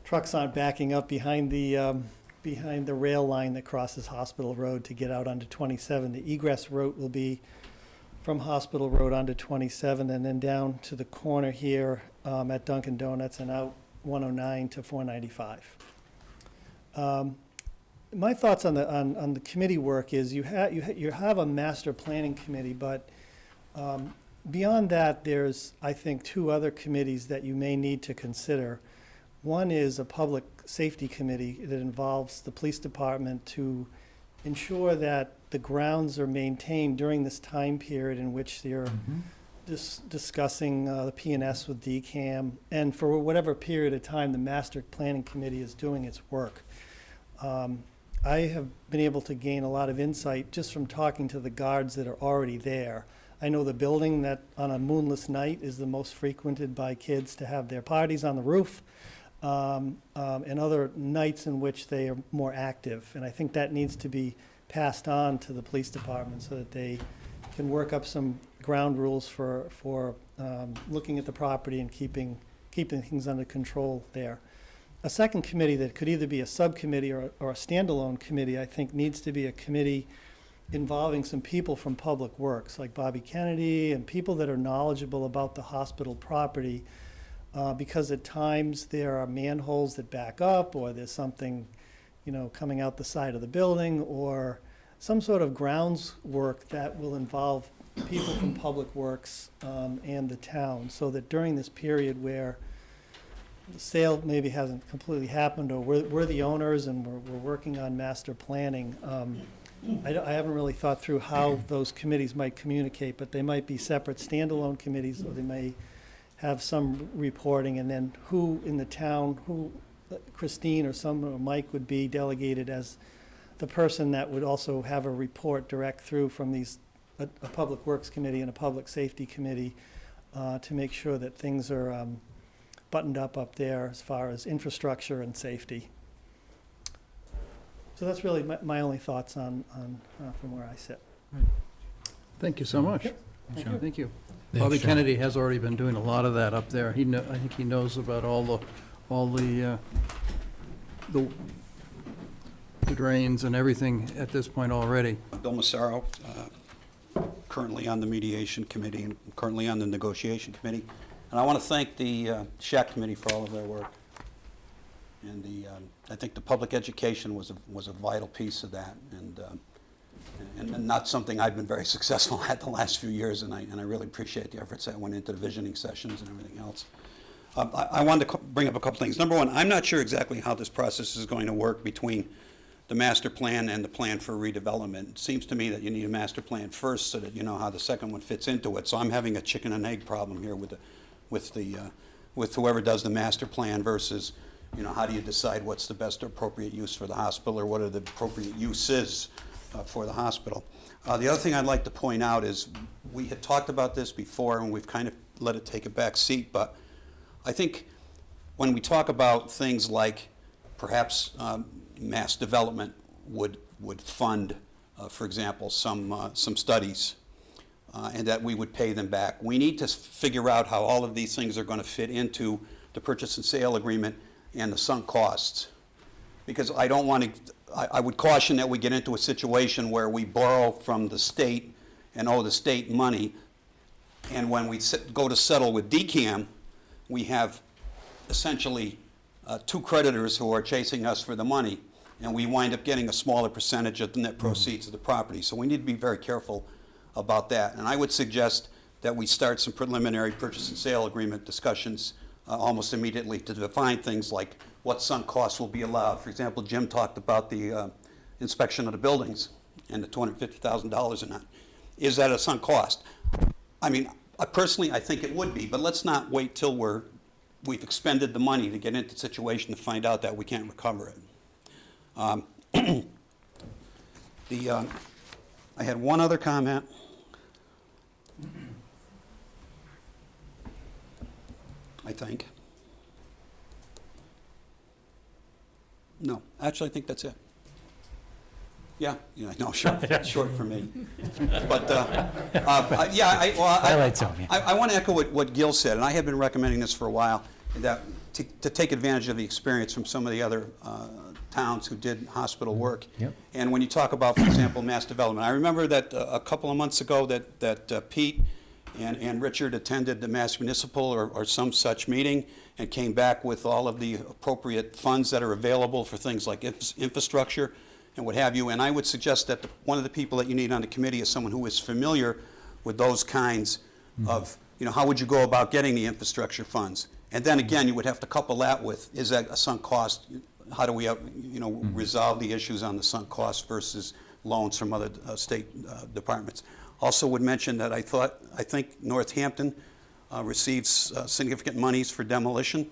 trucks aren't backing up behind the rail line that crosses Hospital Road to get out onto 27. The egress route will be from Hospital Road onto 27 and then down to the corner here at Dunkin' Donuts and out 109 to 495. My thoughts on the committee work is you have a master planning committee, but beyond that, there's, I think, two other committees that you may need to consider. One is a public safety committee that involves the police department to ensure that the grounds are maintained during this time period in which they're discussing the P&S with DCAM, and for whatever period of time the master planning committee is doing its work. I have been able to gain a lot of insight just from talking to the guards that are already there. I know the building that on a moonless night is the most frequented by kids to have their parties on the roof, and other nights in which they are more active. And I think that needs to be passed on to the police department so that they can work up some ground rules for looking at the property and keeping things under control there. A second committee that could either be a subcommittee or a standalone committee, I think, needs to be a committee involving some people from Public Works, like Bobby Kennedy, and people that are knowledgeable about the hospital property, because at times there are manholes that back up, or there's something, coming out the side of the building, or some sort of grounds work that will involve people from Public Works and the town, so that during this period where the sale maybe hasn't completely happened, or we're the owners and we're working on master planning, I haven't really thought through how those committees might communicate, but they might be separate standalone committees, or they may have some reporting, and then who in the town, Christine or Mike would be delegated as the person that would also have a report direct through from a Public Works committee and a Public Safety committee to make sure that things are buttoned up there as far as infrastructure and safety. So that's really my only thoughts on from where I sit. Thank you so much. Yep. Thank you. Thank you. Thanks, Bobby John. Kennedy has already been doing a lot of that up there. I think he knows about all the drains and everything at this point already. Bill Massaro, currently on the mediation committee and currently on the negotiation committee. And I want to thank the SHAC committee for all of their work. And I think the public education was a vital piece of that, and not something I've been very successful at the last few years, and I really appreciate the efforts that went into the visioning sessions and everything else. I wanted to bring up a couple things. Number one, I'm not sure exactly how this process is going to work between the master plan and the plan for redevelopment. It seems to me that you need a master plan first so that you know how the second one fits into it. So I'm having a chicken and egg problem here with whoever does the master plan versus, how do you decide what's the best appropriate use for the hospital, or what are the appropriate uses for the hospital. The other thing I'd like to point out is we had talked about this before and we've kind of let it take a back seat, but I think when we talk about things like perhaps mass development would fund, for example, some studies, and that we would pay them back. We need to figure out how all of these things are going to fit into the purchase and sale agreement and the sunk costs. Because I don't want to, I would caution that we get into a situation where we borrow from the state and owe the state money, and when we go to settle with DCAM, we have essentially two creditors who are chasing us for the money, and we wind up getting a smaller percentage of the net proceeds of the property. So we need to be very careful about that. And I would suggest that we start some preliminary purchase and sale agreement discussions almost immediately to define things like what sunk costs will be allowed. For example, Jim talked about the inspection of the buildings and the $250,000 or not. Is that a sunk cost? I mean, personally, I think it would be, but let's not wait till we've expended the money to get into a situation to find out that we can't recover it. I had one other comment. I think. No, actually, I think that's it. Yeah, no, short for me. But, yeah, I want to echo what Gil said, and I have been recommending this for a while, that to take advantage of the experience from some of the other towns who did hospital work. Yep. And when you talk about, for example, mass development, I remember that a couple of months ago that Pete and Richard attended the Mass Municipal or some such meeting and came back with all of the appropriate funds that are available for things like infrastructure and what have you. And I would suggest that one of the people that you need on the committee is someone who is familiar with those kinds of, how would you go about getting the infrastructure funds? And then again, you would have to couple that with, is that a sunk cost? How do we, resolve the issues on the sunk cost versus loans from other state departments? Also would mention that I think Northampton receives significant monies for demolition,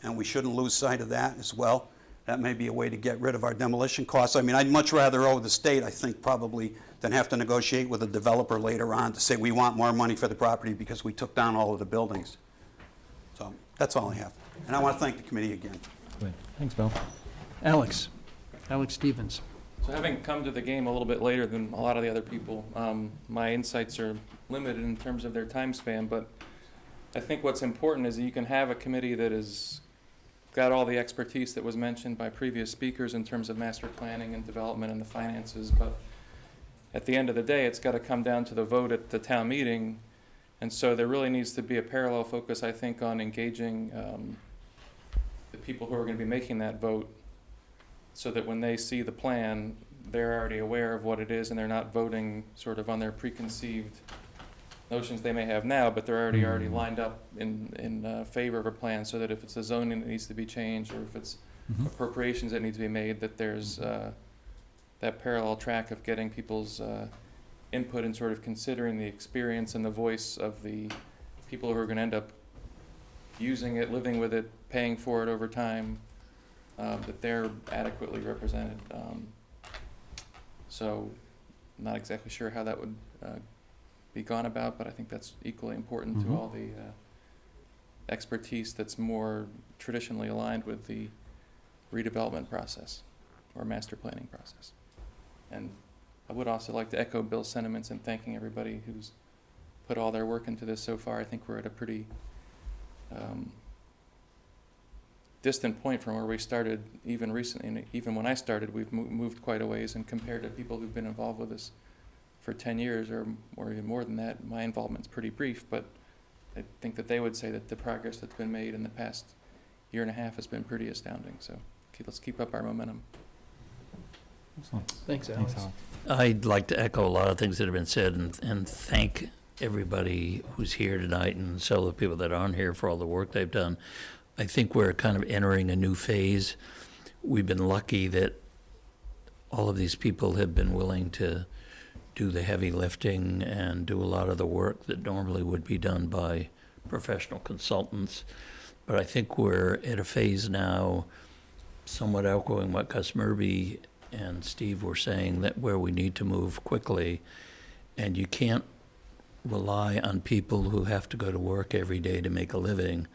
and we shouldn't lose sight of that as well. That may be a way to get rid of our demolition costs. I mean, I'd much rather owe the state, I think, probably, than have to negotiate with a developer later on to say we want more money for the property because we took down all of the buildings. So that's all I have. And I want to thank the committee again. Thanks, Bill. Alex Stevens. So having come to the game a little bit later than a lot of the other people, my insights are limited in terms of their time span, but I think what's important is that you can have a committee that has got all the expertise that was mentioned by previous speakers in terms of master planning and development and the finances, but at the end of the day, it's got to come down to the vote at the town meeting, and so there really needs to be a parallel focus, I think, on engaging the people who are going to be making that vote, so that when they see the plan, they're already aware of what it is and they're not voting sort of on their preconceived notions they may have now, but they're already lined up in favor of a plan, so that if it's the zoning that needs to be changed or if it's appropriations that need to be made, that there's that parallel track of getting people's input and sort of considering the experience and the voice of the people who are going to end up using it, living with it, paying for it over time, that they're adequately represented. So I'm not exactly sure how that would be gone about, but I think that's equally important to all the expertise that's more traditionally aligned with the redevelopment process or master planning process. And I would also like to echo Bill's sentiments in thanking everybody who's put all their work into this so far. I think we're at a pretty distant point from where we started even recently. And even when I started, we've moved quite a ways, and compared to people who've been involved with us for 10 years or even more than that, my involvement's pretty brief, but I think that they would say that the progress that's been made in the past year and a half has been pretty astounding. So let's keep up our momentum. Thanks, Alex. I'd like to echo a lot of things that have been said and thank everybody who's here tonight and several of the people that aren't here for all the work they've done. I think we're kind of entering a new phase. We've been lucky that all of these people have been willing to do the heavy lifting and do a lot of the work that normally would be done by professional consultants. But I think we're at a phase now, somewhat echoing what Gus Murby and Steve were saying, that where we need to move quickly, and you can't rely on people who have to go to work every day to make a living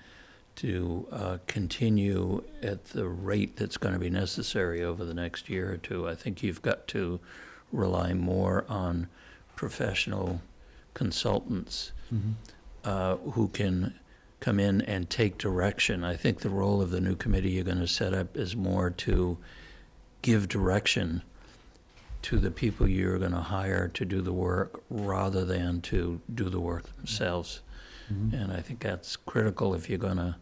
to continue at the rate that's going to be necessary over the next year or two. I think you've got to rely more on professional consultants who can come in and take direction. I think the role of the new committee you're going to set up is more to give direction to the people you're going to hire to do the work rather than to do the work themselves. And I think that's critical if you're going to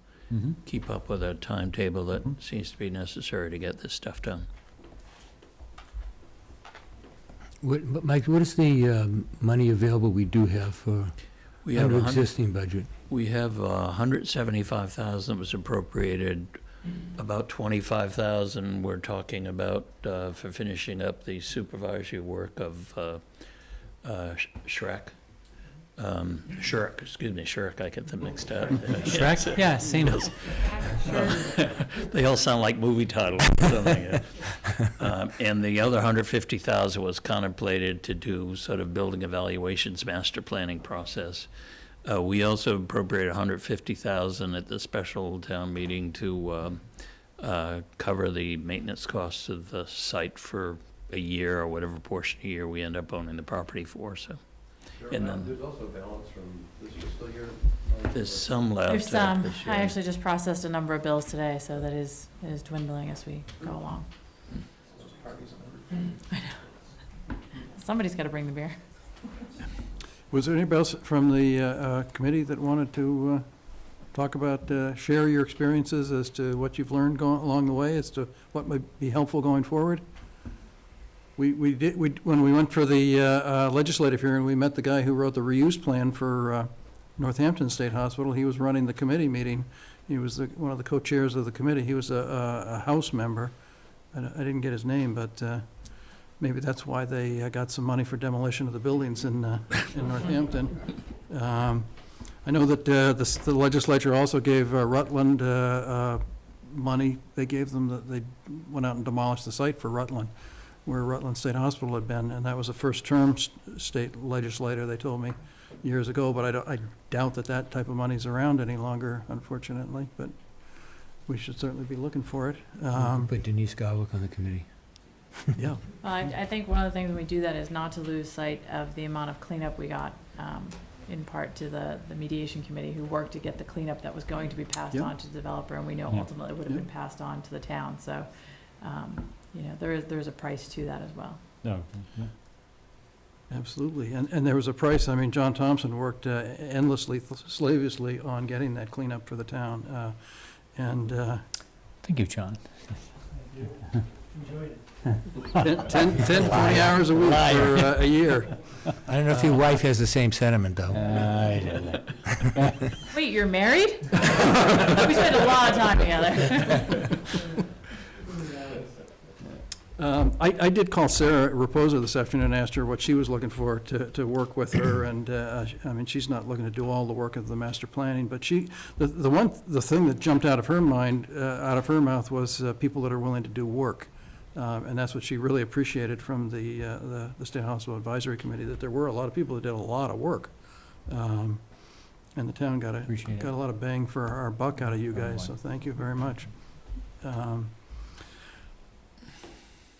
keep up with a timetable that seems to be necessary to get this stuff done. Mike, what is the money available we do have for, We have under 100 existing budget? We have 175,000 that was appropriated, about 25,000 we're talking about for finishing up the supervisory work of Shrek. Shirk, I get them mixed up. Shrek? Yeah, same as. They all sound like movie titles or something. And the other 150,000 was contemplated to do sort of building evaluations, master planning process. We also appropriated 150,000 at the special town meeting to cover the maintenance costs of the site for a year or whatever portion of the year we end up owning the property for, so. And then There's also balance from this fiscal year. there's some left. There's some. this year. I actually just processed a number of bills today, so that is, it is dwindling as we go along. I know. Somebody's got to bring the beer. Was there anybody else from the committee that wanted to talk about, share your experiences as to what you've learned along the way, as to what might be helpful going forward? When we went for the legislative hearing, we met the guy who wrote the reuse plan for Northampton State Hospital. He was running the committee meeting. He was one of the co-chairs of the committee. He was a House member. I didn't get his name, but maybe that's why they got some money for demolition of the buildings in Northampton. I know that the legislature also gave Rutland money. They gave them, they went out and demolished the site for Rutland, where Rutland State Hospital had been, and that was a first-term state legislator, they told me years ago, but I doubt that type of money's around any longer, unfortunately, but we should certainly be looking for it. Put Denise Garlick on the committee. Yeah. Well, I think one of the things when we do that is not to lose sight of the amount of cleanup we got, in part to the mediation committee who worked to get the cleanup that was going to be passed Yeah. on to the developer, and we know Yeah. ultimately would have been passed on to the town, so, you know, there's a price to that as well. Absolutely, and there was a price. I mean, John Thompson worked endlessly, slavishly on getting that cleanup for the town, and Thank you, John. 10, 20 hours a week for a year. I don't know if your wife has the same sentiment, though. Wait, you're married? We spent a lot of time together. I did call Sarah Raposa this afternoon and asked her what she was looking for to work with her, and I mean, she's not looking to do all the work of the master planning, but the thing that jumped out of her mind, out of her mouth, was people that are willing to do work. And that's what she really appreciated from the State Hospital Advisory Committee, that there were a lot of people that did a lot of work. And the town got a lot of bang for our buck out of you guys, so thank you very much.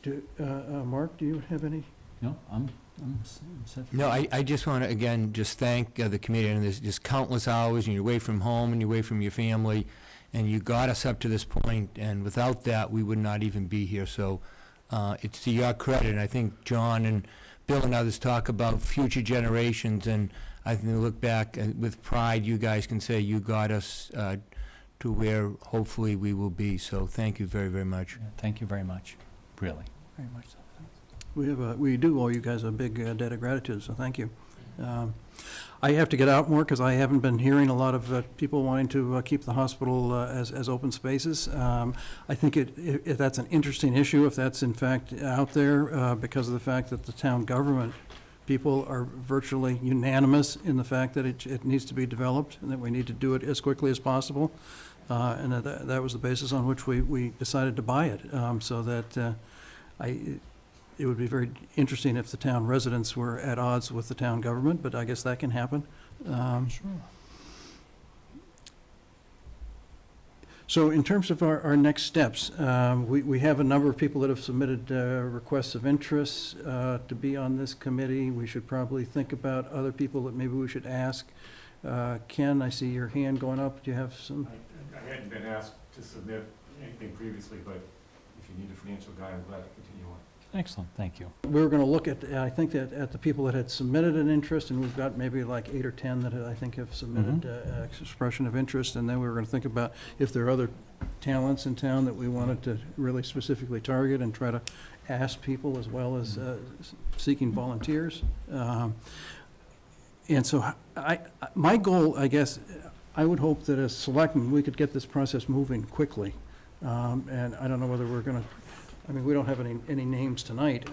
Mark, do you have any? No, I'm set. No, I just want to, again, just thank the committee, and there's just countless hours, and you're away from home, and you're away from your family, and you got us up to this point, and without that, we would not even be here, so it's to your credit, and I think John and Bill and others talk about future generations, and I think we look back and with pride, you guys can say you got us to where hopefully we will be, so thank you very, very much. Thank you very much, really, very much so. We do owe you guys a big debt of gratitude, so thank you. I have to get out more because I haven't been hearing a lot of people wanting to keep the hospital as open spaces. I think if that's an interesting issue, if that's in fact out there, because of the fact that the town government people are virtually unanimous in the fact that it needs to be developed and that we need to do it as quickly as possible. And that was the basis on which we decided to buy it, so that it would be very interesting if the town residents were at odds with the town government, but I guess that can happen. Sure. So in terms of our next steps, we have a number of people that have submitted requests of interest to be on this committee. We should probably think about other people that maybe we should ask. Ken, I see your hand going up. Do you have some? I hadn't been asked to submit anything previously, but if you need a financial guy, I'm glad to continue on. Excellent, thank you. We were going to look at, I think, at the people that had submitted an interest, and we've got maybe like 8 or 10 that I think have submitted expression of interest, and then we were going to think about if there are other talents in town that we wanted to really specifically target and try to ask people as well as seeking volunteers. And so my goal, I guess, I would hope that as selectmen, we could get this process moving quickly. And I don't know whether we're going to, I mean, we don't have any names tonight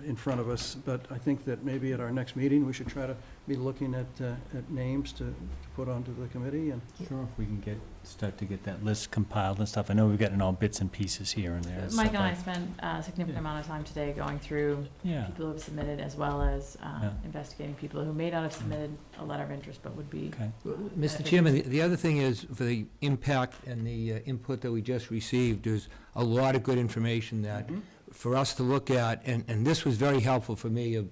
in front of us, but I think that maybe at our next meeting, we should try to be looking at names to put onto the committee. And Sure, if we can start to get that list compiled and stuff. I know we've gotten all bits and pieces here and there. Mike and I spent a significant amount of time today going through Yeah, people who have submitted, as well as investigating people who may not have submitted a letter of interest, but would be. okay. Mr. Chairman, the other thing is, for the impact and the input that we just received, there's a lot of good information that, for us to look at, and this was very helpful for me, of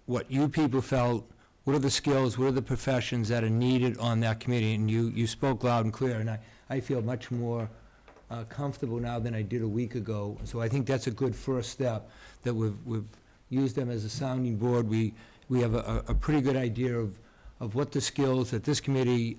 what you people felt, what are the skills, what are the professions that are needed on that committee, and you spoke loud and clear, and I feel much more comfortable now than I did a week ago. So I think that's a good first step, that we've used them as a sounding board. We have a pretty good idea of what the skills that this committee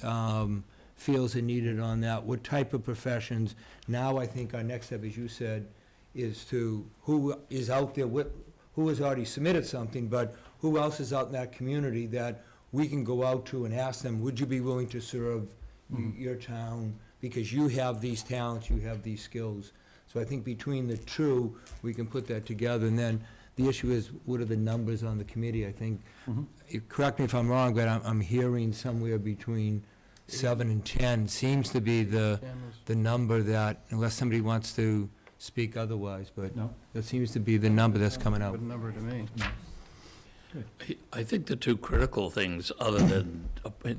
feels are needed on that, what type of professions. Now I think our next step, as you said, is to who is out there, who has already submitted something, but who else is out in that community that we can go out to and ask them, would you be willing to serve your town? Because you have these talents, you have these skills. So I think between the two, we can put that together. And then the issue is, what are the numbers on the committee? I think, correct me if I'm wrong, but I'm hearing somewhere between 7 and 10 seems to be the number that, unless somebody wants to speak otherwise, but No. that seems to be the number that's coming out. Good number to me. I think the two critical things, other than,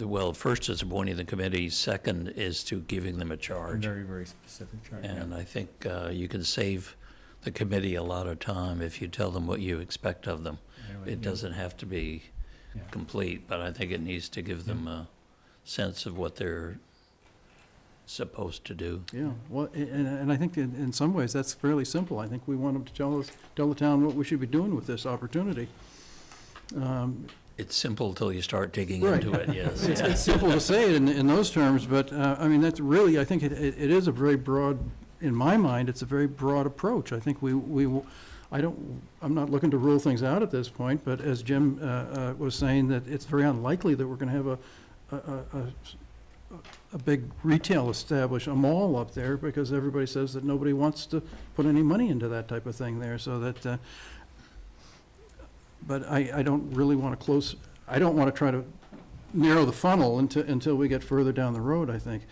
well, first is appointing the committee, second is to giving them a charge. Very, very specific chart. yeah. And I think you can save the committee a lot of time if you tell them what you expect of them. Anyway, It doesn't have to be Yeah. complete, but I think it needs to give them a sense of what they're supposed to do. Yeah, well, and I think in some ways, that's fairly simple. I think we want them to tell the town what we should be doing with this opportunity. It's simple till you start digging Right. into it, yes. It's simple to say it in those terms, but, I mean, that's really, I think it is a very broad, in my mind, it's a very broad approach. I think I'm not looking to rule things out at this point, but as Jim was saying, that it's very unlikely that we're going to have a big retail a mall up there, because everybody says that nobody wants to put any money into that type of thing there, so that, but I don't really want to I don't want to try to narrow the funnel until we get further down the road, I think.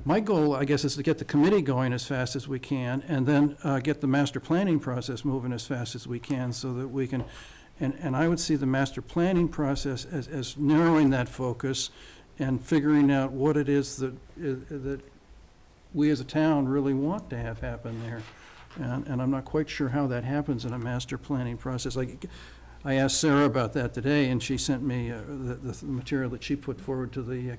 My goal, I guess, is to get the committee going as fast as we can, and then get the master planning process moving as fast as we can, so that we can, and I would see the master planning process as narrowing that focus and figuring out what it is that we as a town really want to have happen there. And I'm not quite sure how that happens in a master planning process. I asked Sarah about that today, and she sent me the material that she put forward to the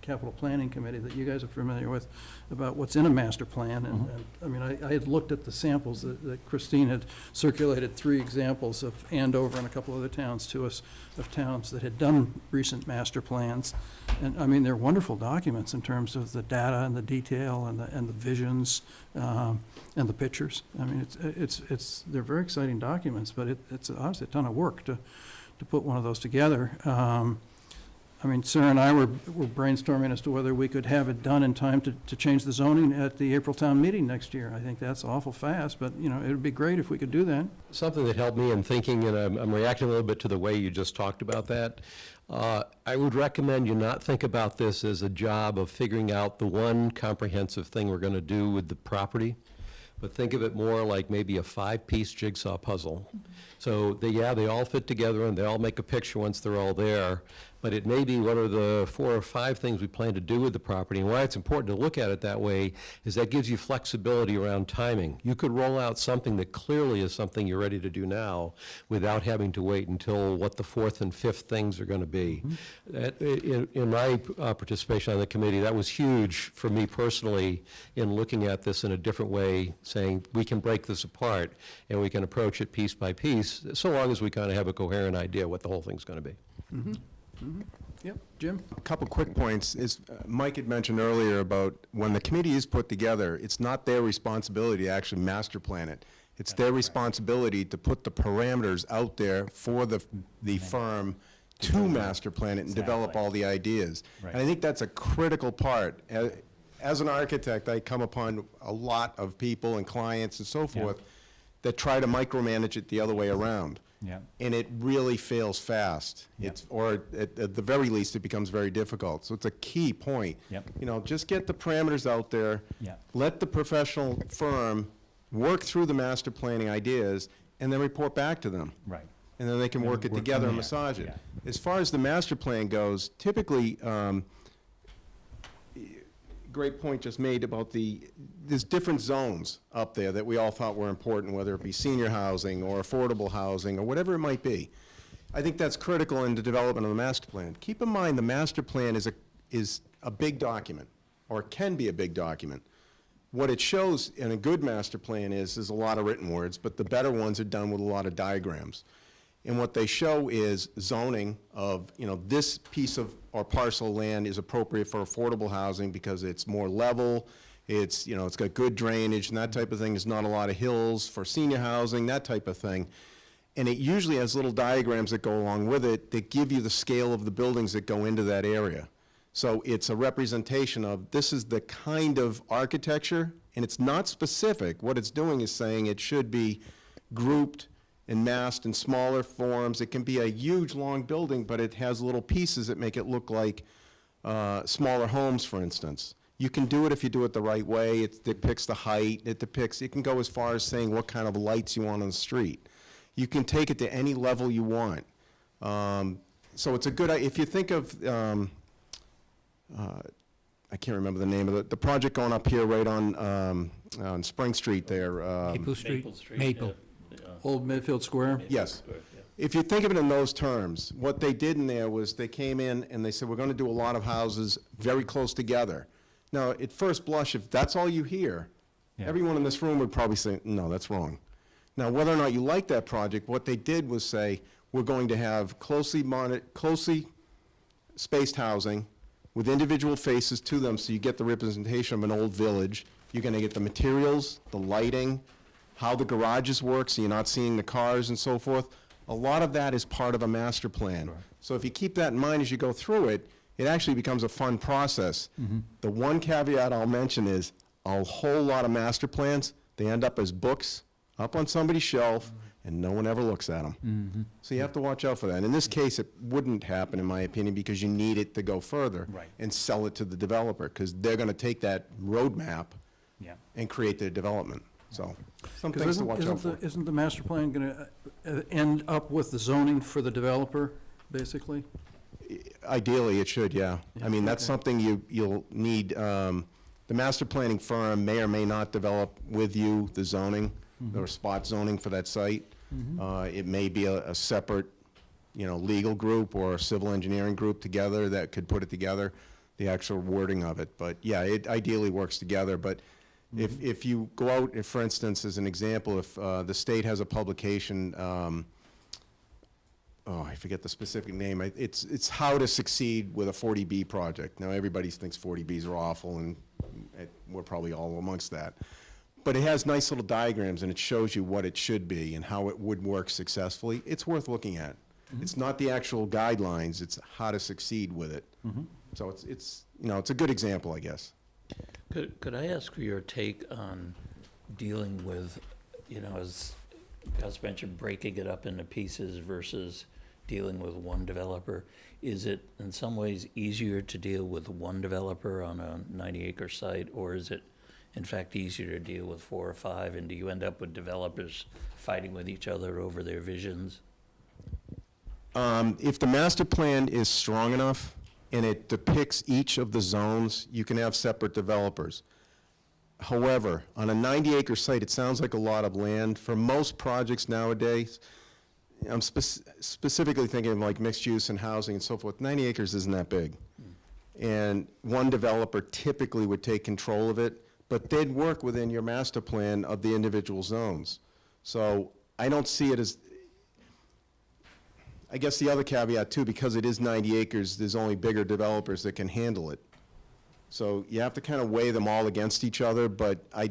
Capital Planning Committee that you guys are familiar with, about what's in a master plan. And I mean, I had looked at the samples that Christine had circulated, 3 examples of Andover and a couple other towns to us, of towns that had done recent master plans. And I mean, they're wonderful documents in terms of the data and the detail and the visions and the pictures. I mean, they're very exciting documents, but it's obviously a ton of work to put one of those together. I mean, Sarah and I were brainstorming as to whether we could have it done in time to change the zoning at the April town meeting next year. I think that's awful fast, but, you know, it would be great if we could do that. Something that helped me in thinking, and I'm reacting a little bit to the way you just talked about that. I would recommend you not think about this as a job of figuring out the one comprehensive thing we're going to do with the property, but think of it more like maybe a 5-piece jigsaw puzzle. So they all fit together and they all make a picture once they're all there. but it may be one of the 4 or 5 things we plan to do with the property. And why it's important to look at it that way is that gives you flexibility around timing. You could roll out something that clearly is something you're ready to do now without having to wait until what the 4th and 5th things are going to be. In my participation on the committee, that was huge for me personally in looking at this in a different way, saying we can break this apart and we can approach it piece by piece, so long as we kind of have a coherent idea what the whole thing's going to be. Yep, Jim? A couple quick points is, Mike had mentioned earlier about when the committee is put together, it's not their responsibility to actually master plan it. It's their responsibility to put the parameters out there for the firm to master plan it and develop Exactly. all the ideas. Right. And I think that's a critical part. As an architect, I come upon a lot of people and clients and so forth that try to micromanage it the other way around. Yeah. And it really fails fast. Yeah. Or at the very least, it becomes very difficult. So it's a key point. Yep. You know, just get the parameters out there. Yeah. Let the professional firm work through the master planning ideas and then report back to them. Right. And then they can And work it work together from and there. massage it. Yeah. As far as the master plan goes, typically, great point just made about there's different zones up there that we all thought were important, whether it be senior housing or affordable housing or whatever it might be. I think that's critical in the development of the master plan. Keep in mind, the master plan is a big document, or can be a big document. What it shows in a good master plan is a lot of written words, but the better ones are done with a lot of diagrams. And what they show is zoning of, you know, this piece of or parcel of land is appropriate for affordable housing because it's more level, it's, you know, it's got good drainage and that type of thing. There's not a lot of hills for senior housing, that type of thing. And it usually has little diagrams that go along with it that give you the scale of the buildings that go into that area. So it's a representation of this is the kind of architecture, and it's not specific. What it's doing is saying it should be grouped and massed in smaller forms. It can be a huge, long building, but it has little pieces that make it look like smaller homes, for instance. You can do it if you do it the right way. It depicts the height. It can go as far as saying what kind of lights you want on the street. You can take it to any level you want. So it's a good, if you think of, I can't remember the name of it, the project going up here right on Spring Street there. Maple Street? Maple Street. Maple. Old Medfield Square? Yes. If you think of it in those terms, what they did in there was they came in and they said, we're going to do a lot of houses very close together. Now, at first blush, if that's all you hear, Yeah. everyone in this room would probably say, no, that's wrong. Now, whether or not you like that project, what they did was say, we're going to have closely spaced housing with individual faces to them, so you get the representation of an old village. You're going to get the materials, the lighting, how the garages work, so you're not seeing the cars and so forth. A lot of that is part of a master plan. So if you keep that in mind as you go through it, it actually becomes a fun process. The one caveat I'll mention is a whole lot of master plans, they end up as books up on somebody's shelf, and no one ever looks at them. So you have to watch out for that. In this case, it wouldn't happen, in my opinion, because you need it to go further Right. and sell it to the developer, because they're going to take that roadmap Yeah. and create their development. So, some Because things to watch out isn't for. isn't the master plan going to end up with the zoning for the developer, basically? Ideally, it should, yeah. I mean, that's okay. something you'll need, the master planning firm may or may not develop with you the zoning, or spot zoning for that site. It may be a separate, you know, legal group or a civil engineering group together that could put it together, the actual wording of it. But, yeah, it ideally works together, but if you go out, if, for instance, as an example, if the state has a publication, I forget the specific name, it's How to Succeed with a 40B Project. Now, everybody thinks 40Bs are awful, and we're probably all amongst that. But it has nice little diagrams, and it shows you what it should be and how it would work successfully. It's worth looking at. It's not the actual guidelines, it's how to succeed with it. So it's you know, it's a good example, I guess. Could I ask for your take on dealing with, you know, as Gus mentioned, breaking it up into pieces versus dealing with one developer? Is it in some ways easier to deal with one developer on a 90-acre site, or is it in fact easier to deal with 4 or 5, and do you end up with developers fighting with each other over their visions? If the master plan is strong enough and it depicts each of the zones, you can have separate developers. However, on a 90-acre site, it sounds like a lot of land. For most projects nowadays, I'm specifically thinking of like mixed use and housing and so forth, 90 acres isn't that big. And one developer typically would take control of it, but they'd work within your master plan of the individual zones. So I don't see it as, I guess the other caveat too, because it is 90 acres, there's only bigger developers that can handle it. So you have to kind of weigh them all against each other, but I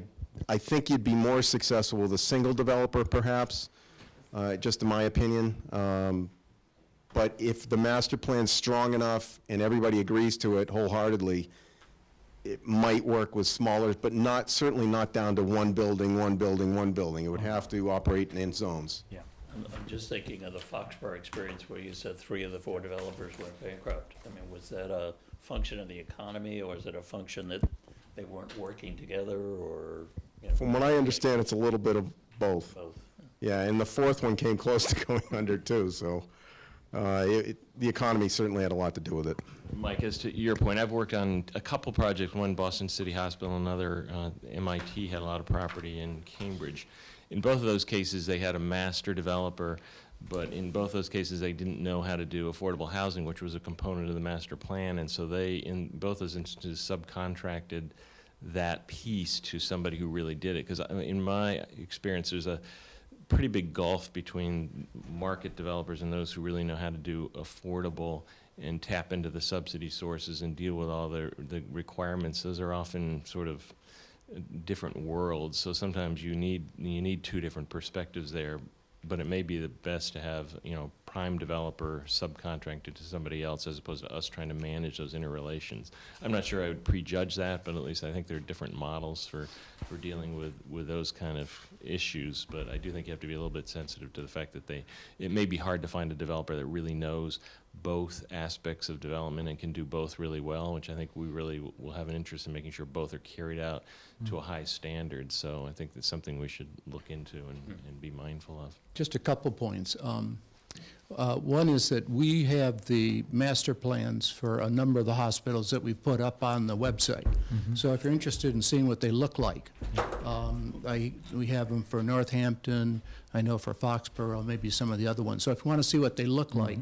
think you'd be more successful with a single developer perhaps, just in my opinion. But if the master plan's strong enough and everybody agrees to it wholeheartedly, it might work with smaller, but not, certainly not down to one building, one building, one building. It would have to operate in zones. Yeah. I'm just thinking of the Foxborough experience where you said 3 of the 4 developers went bankrupt. I mean, was that a function of the economy, or is it a function that they weren't working together, or, you know? From what I understand, it's a little bit of both. Both. Yeah, and the fourth one came close to going under too, so the economy certainly had a lot to do with it. Mike, as to your point, I've worked on a couple projects, one Boston City Hospital, another MIT had a lot of property in Cambridge. In both of those cases, they had a master developer, but in both those cases, they didn't know how to do affordable housing, which was a component of the master plan, and so they, in both those instances, subcontracted that piece to somebody who really did it. Because in my experience, there's a pretty big gulf between market developers and those who really know how to do affordable and tap into the subsidy sources and deal with all the requirements. Those are often sort of different worlds, so sometimes you need 2 different perspectives there, but it may be the best to have, you know, prime developer subcontracted to somebody else as opposed to us trying to manage those interrelations. I'm not sure I would prejudge that, but at least I think there are different models for dealing with those kind of issues, but I do think you have to be a little bit sensitive to the fact that it may be hard to find a developer that really knows both aspects of development and can do both really well, which I think we really will have an interest in making sure both are carried out to a high standard. So I think that's something we should look into and be mindful of. Just a couple points. One is that we have the master plans for a number of the hospitals that we've put up on the website. So if you're interested in seeing what they look like, we have them for Northampton, I know for Foxborough, maybe some of the other ones. So if you want to see what they look like,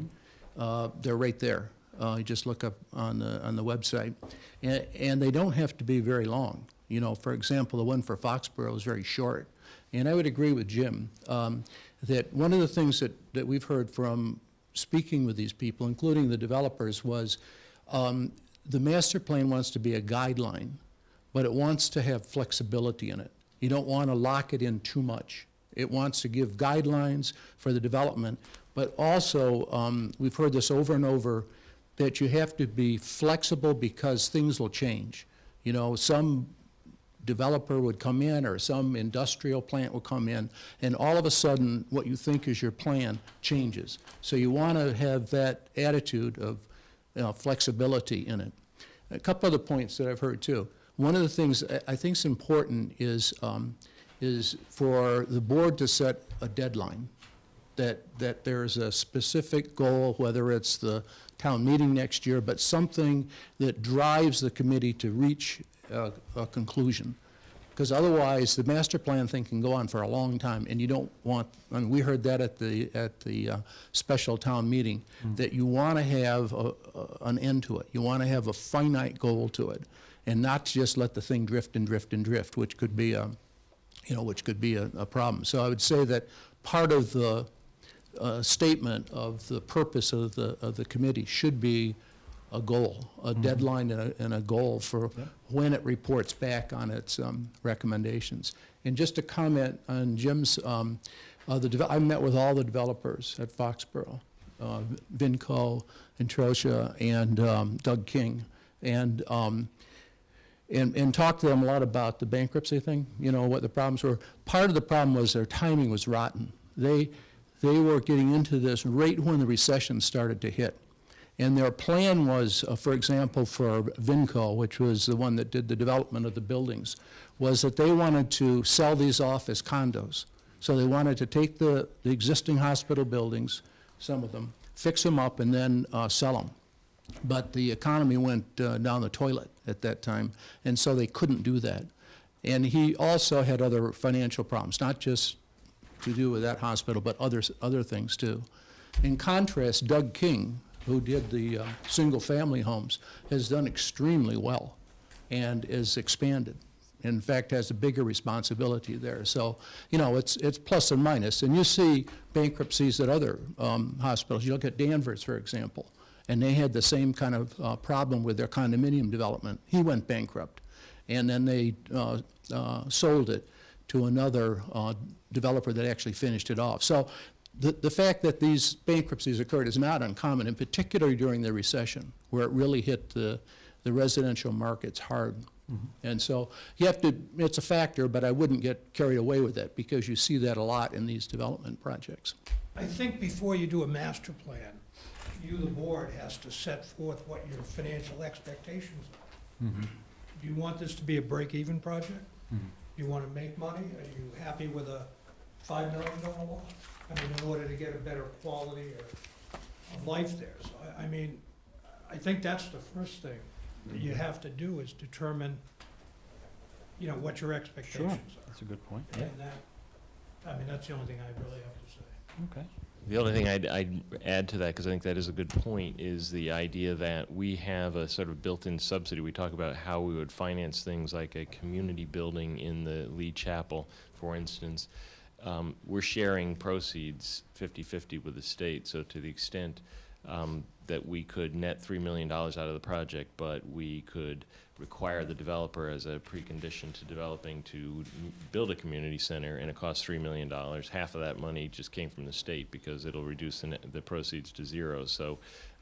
they're right there. You just look up on the website. And they don't have to be very long. You know, for example, the one for Foxborough is very short. And I would agree with Jim that one of the things that we've heard from speaking with these people, including the developers, was the master plan wants to be a guideline, but it wants to have flexibility in it. You don't want to lock it in too much. It wants to give guidelines for the development, but also, we've heard this over and over, that you have to be flexible because things will change. You know, some developer would come in or some industrial plant will come in, and all of a sudden what you think is your plan changes. So you want to have that attitude of, you know, flexibility in it. A couple other points that I've heard too. One of the things I think is important is for the board to set a deadline, that there's a specific goal, whether it's the town meeting next year, but something that drives the committee to reach a conclusion. Because otherwise, the master plan thing can go on for a long time, and you don't want, I mean, we heard that at the special town meeting, that you want to have an end to it. You want to have a finite goal to it, and not just let the thing drift and drift and drift, which could be a problem. So I would say that part of the statement of the purpose of the committee should be a goal, a deadline and a goal for when it reports back on its recommendations. And just to comment on Jim's, I met with all the developers at Foxborough, Vinco, Introcia, and Doug King, and talked to them a lot about the bankruptcy thing, you know, what the problems were. Part of the problem was their timing was rotten. They were getting into this right when the recession started to hit. And their plan was, for example, for Vinco, which was the one that did the development of the buildings, was that they wanted to sell these off as condos. So they wanted to take the existing hospital buildings, some of them, fix them up, and then sell them. But the economy went down the toilet at that time, and so they couldn't do that. And he also had other financial problems, not just to do with that hospital, but other things too. In contrast, Doug King, who did the single-family homes, has done extremely well and is expanded. In fact, has a bigger responsibility there. So, you know, it's plus and minus. And you see bankruptcies at other hospitals. You look at Danvers, for example, and they had the same kind of problem with their condominium development. He went bankrupt, and then they sold it to another developer that actually finished it off. So the fact that these bankruptcies occurred is not uncommon, and particularly during the recession, where it really hit the residential markets hard. And so you have to, it's a factor, but I wouldn't get carried away with it, because you see that a lot in these development projects. I think before you do a master plan, you, the board, has to set forth what your financial expectations are. Do you want this to be a break-even project? Do you want to make money? Are you happy with a $5 million loss? I mean, in order to get a better quality of life there. So, I mean, I think that's the first thing that you have to do, is determine, you know, what your expectations are. That's a good point. And that, I mean, that's the only thing I really have to say. Okay. The only thing I'd add to that, because I think that is a good point, is the idea that we have a sort of built-in subsidy. We talk about how we would finance things like a community building in the Lee Chapel, for instance. We're sharing proceeds 50-50 with the state, so to the extent that we could net $3 million out of the project, but we could require the developer as a precondition to developing to build a community center, and it costs $3 million. Half of that money just came from the state, because it'll reduce the proceeds to zero. So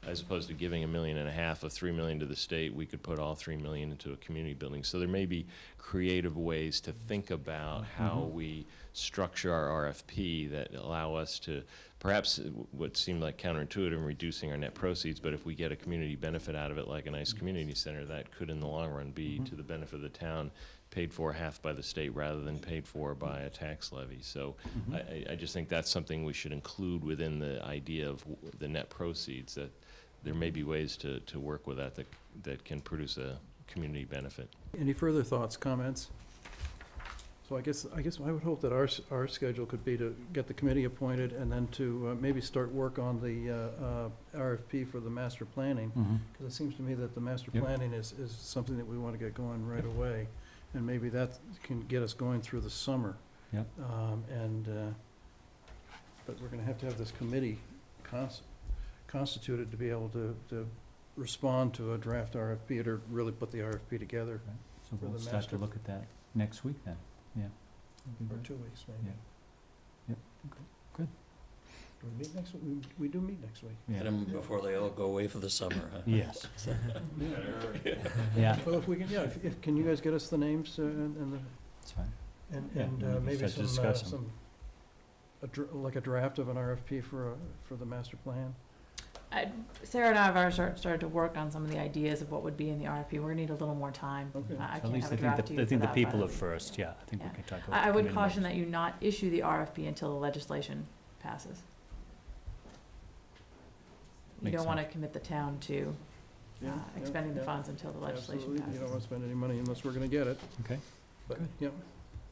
as opposed to giving $1.5 million of $3 million to the state, we could put all $3 million into a community building. So there may be creative ways to think about how we structure our RFP that allow us to, perhaps what seemed like counterintuitive in reducing our net proceeds, but if we get a community benefit out of it, like a nice community center, that could in the long run be to the benefit of the town, paid for half by the state rather than paid for by a tax levy. So I just think that's something we should include within the idea of the net proceeds, that there may be ways to work with that can produce a community benefit. Any further thoughts, comments? So I guess I would hope that our schedule could be to get the committee appointed, and then to maybe start work on the RFP for the master planning, because it seems to me that the master planning is something that we want to get going right away, and maybe that can get us going through the summer. Yep. But we're going to have this committee constituted to be able to respond to a draft RFP, or to really put the RFP together. So For we'll the start master- to look at that next week then. Yeah. Or 2 weeks, maybe. Yep, good. Do we meet next week? We do meet next week. Get them before they all go away for the summer, huh? Yes. Yeah, Well, if we can, if can you guys get us the names and that's fine. the, and Yeah, we can maybe start to discuss 'em. like a draft of an RFP for the master plan? Sarah and I have already started to work on some of the ideas of what would be in the RFP. We're gonna need a little more time. Okay. I At can't least have a draft to you I think for the that people by are the- first, yeah. I think we Yeah. can talk about. I would committee caution members. that you not issue the RFP until the legislation passes. You Makes don't want to sense. commit the town to expending the funds until the legislation Absolutely. You don't want passes. to spend any money unless we're going to get it. Okay, But, Good. yeah.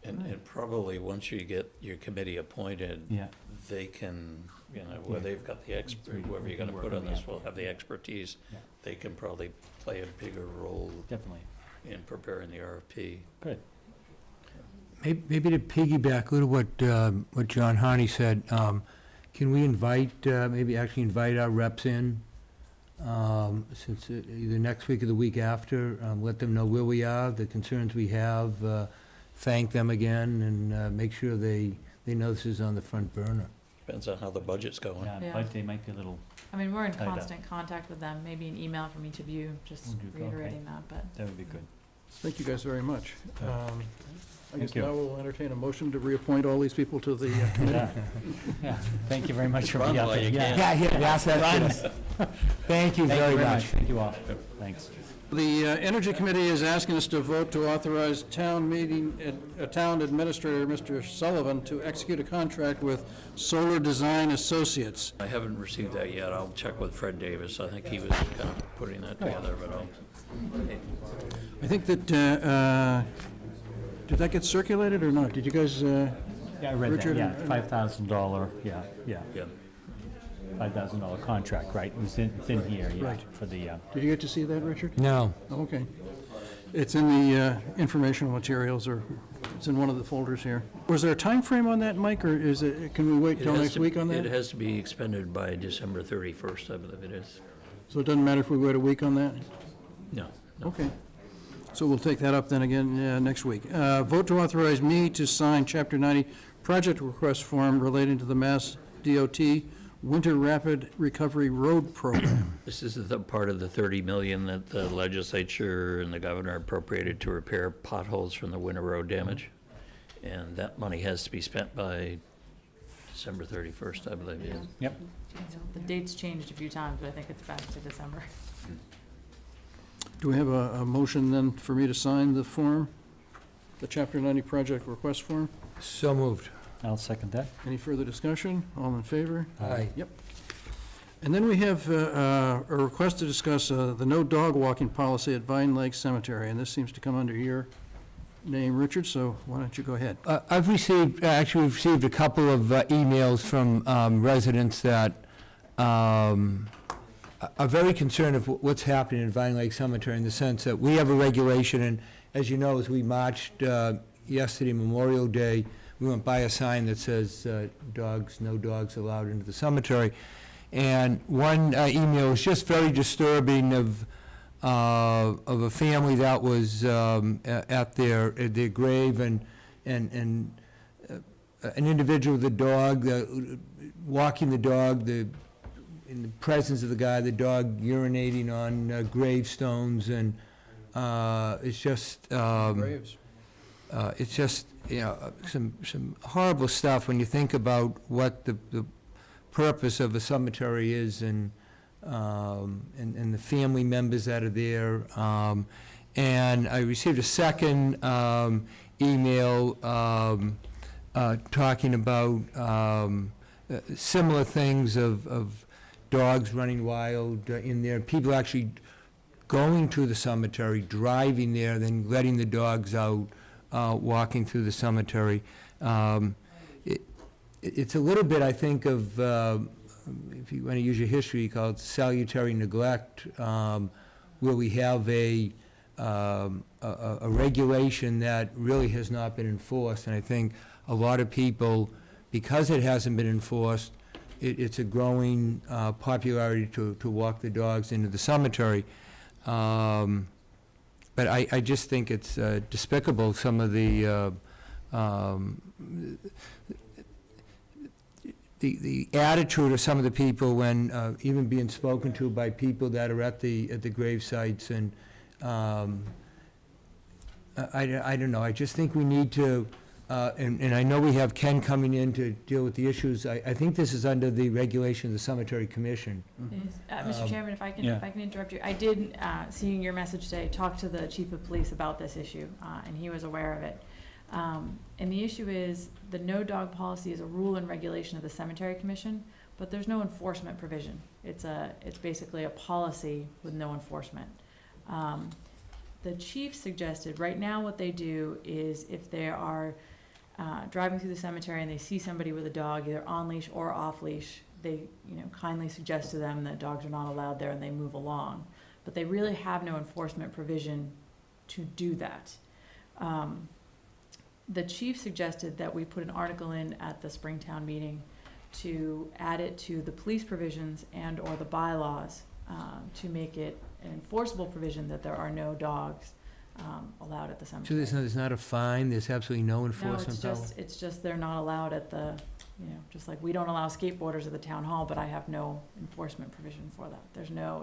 And probably, once you get your committee appointed, yeah, they can, you know, where they've got the expert, whoever you're gonna Work put on on the this will have the expertise. Yeah. They can probably play a bigger role definitely. in preparing the RFP. Good. Maybe to piggyback a little what John Harney said, can we maybe actually invite our reps in, since either next week or the week after, let them know where we are, the concerns we have, thank them again, and make sure they know this is on the front burner. Depends on how the budget's going. Yeah, Yeah. but they might be a little, I mean, we're in Tied up. constant contact with them, maybe an email from each of you, just Will do, okay. reiterating that, but. that would be good. Thank you guys very much. I guess Thank you. now we'll entertain a motion to reappoint all these people to the committee. Yeah, yeah, thank you very much for Run while you can. Yeah, that's it. Thank you very much. Thank you all. Thanks. The Energy Committee is asking us to vote to authorize Town Administrator, Mr. Sullivan, to execute a contract with Solar Design Associates. I haven't received that yet. I'll check with Fred Davis. I think he was kind of putting that together, but I'll. I think that, did that get circulated or not? Did you guys, Yeah, I read that, Richard, yeah, and- $5,000, yeah, Yeah. $5,000 contract, right, it's in here, yeah, Right. for the, did you get to see that, Richard? No. Oh, okay. It's in the informational materials, or it's in one of the folders here. Was there a time frame on that, Mike, or is it, can we wait It till has next to- week on It that? has to be expended by December 31st, I believe it is. So it doesn't matter if we wait a week on that? No, no. Okay. So we'll take that up then again next week. Vote to authorize me to sign Chapter 90 project request form relating to the Mass DOT Winter Rapid Recovery Road Program. This is the part of the 30 million that the legislature and the governor appropriated to repair potholes from the winter road damage. And that money has to be spent by December 31st, I believe it is. yep. The date's changed a few times, but I think it's back to December. Do we have a motion then for me to sign the form, the Chapter 90 project request form? So moved. I'll second that. Any further discussion? All in favor? Aye. Yep. And then we have a request to discuss the no dog walking policy at Vine Lake Cemetery, and this seems to come under your name, Richard, so why don't you go ahead? I've received, actually we've received a couple of emails from residents that are very concerned of what's happening in Vine Lake Cemetery, in the sense that we have a regulation, and as you know, as we marched yesterday, Memorial Day, we went by a sign that says dogs, no dogs allowed into the cemetery. And one email was just very disturbing of a family that was at their grave, and an individual with a dog, walking the dog, in the presence of the guy, the dog urinating on gravestones, and it's just, Graves. it's just, you know, some horrible stuff when you think about what the purpose of a cemetery is, and the family members that are there. And I received a second email talking about similar things of dogs running wild in there, people actually going to the cemetery, driving there, then letting the dogs out, walking through the cemetery. It's a little bit, I think, of, if you want to use your history, you call it salutary neglect, where we have a regulation that really has not been enforced. And I think a lot of people, because it hasn't been enforced, it's a growing popularity to walk the dogs into the cemetery. But I just think it's despicable, some of the attitude of some of the people when even being spoken to by people that are at the grave sites, and I don't know, I just think we need to, and I know we have Ken coming in to deal with the issues. I think this is under the regulation of the Cemetery Commission. Mr. Chairman, if I can interrupt you, I did, seeing your message today, talk to the chief of police about this issue, and he was aware of it. And the issue is, the no dog policy is a rule and regulation of the Cemetery Commission, but there's no enforcement provision. It's basically a policy with no enforcement. The chief suggested, right now what they do is, if they are driving through the cemetery and they see somebody with a dog, either on leash or off leash, they kindly suggest to them that dogs are not allowed there, and they move along. But they really have no enforcement provision to do that. The chief suggested that we put an article in at the Springtown meeting to add it to the police provisions and/or the bylaws, to make it an enforceable provision that there are no dogs allowed at the So cemetery. there's not a fine, there's absolutely no No, enforcement power? it's just they're not allowed at the, just like we don't allow skateboarders at the town hall, but I have no enforcement provision for that.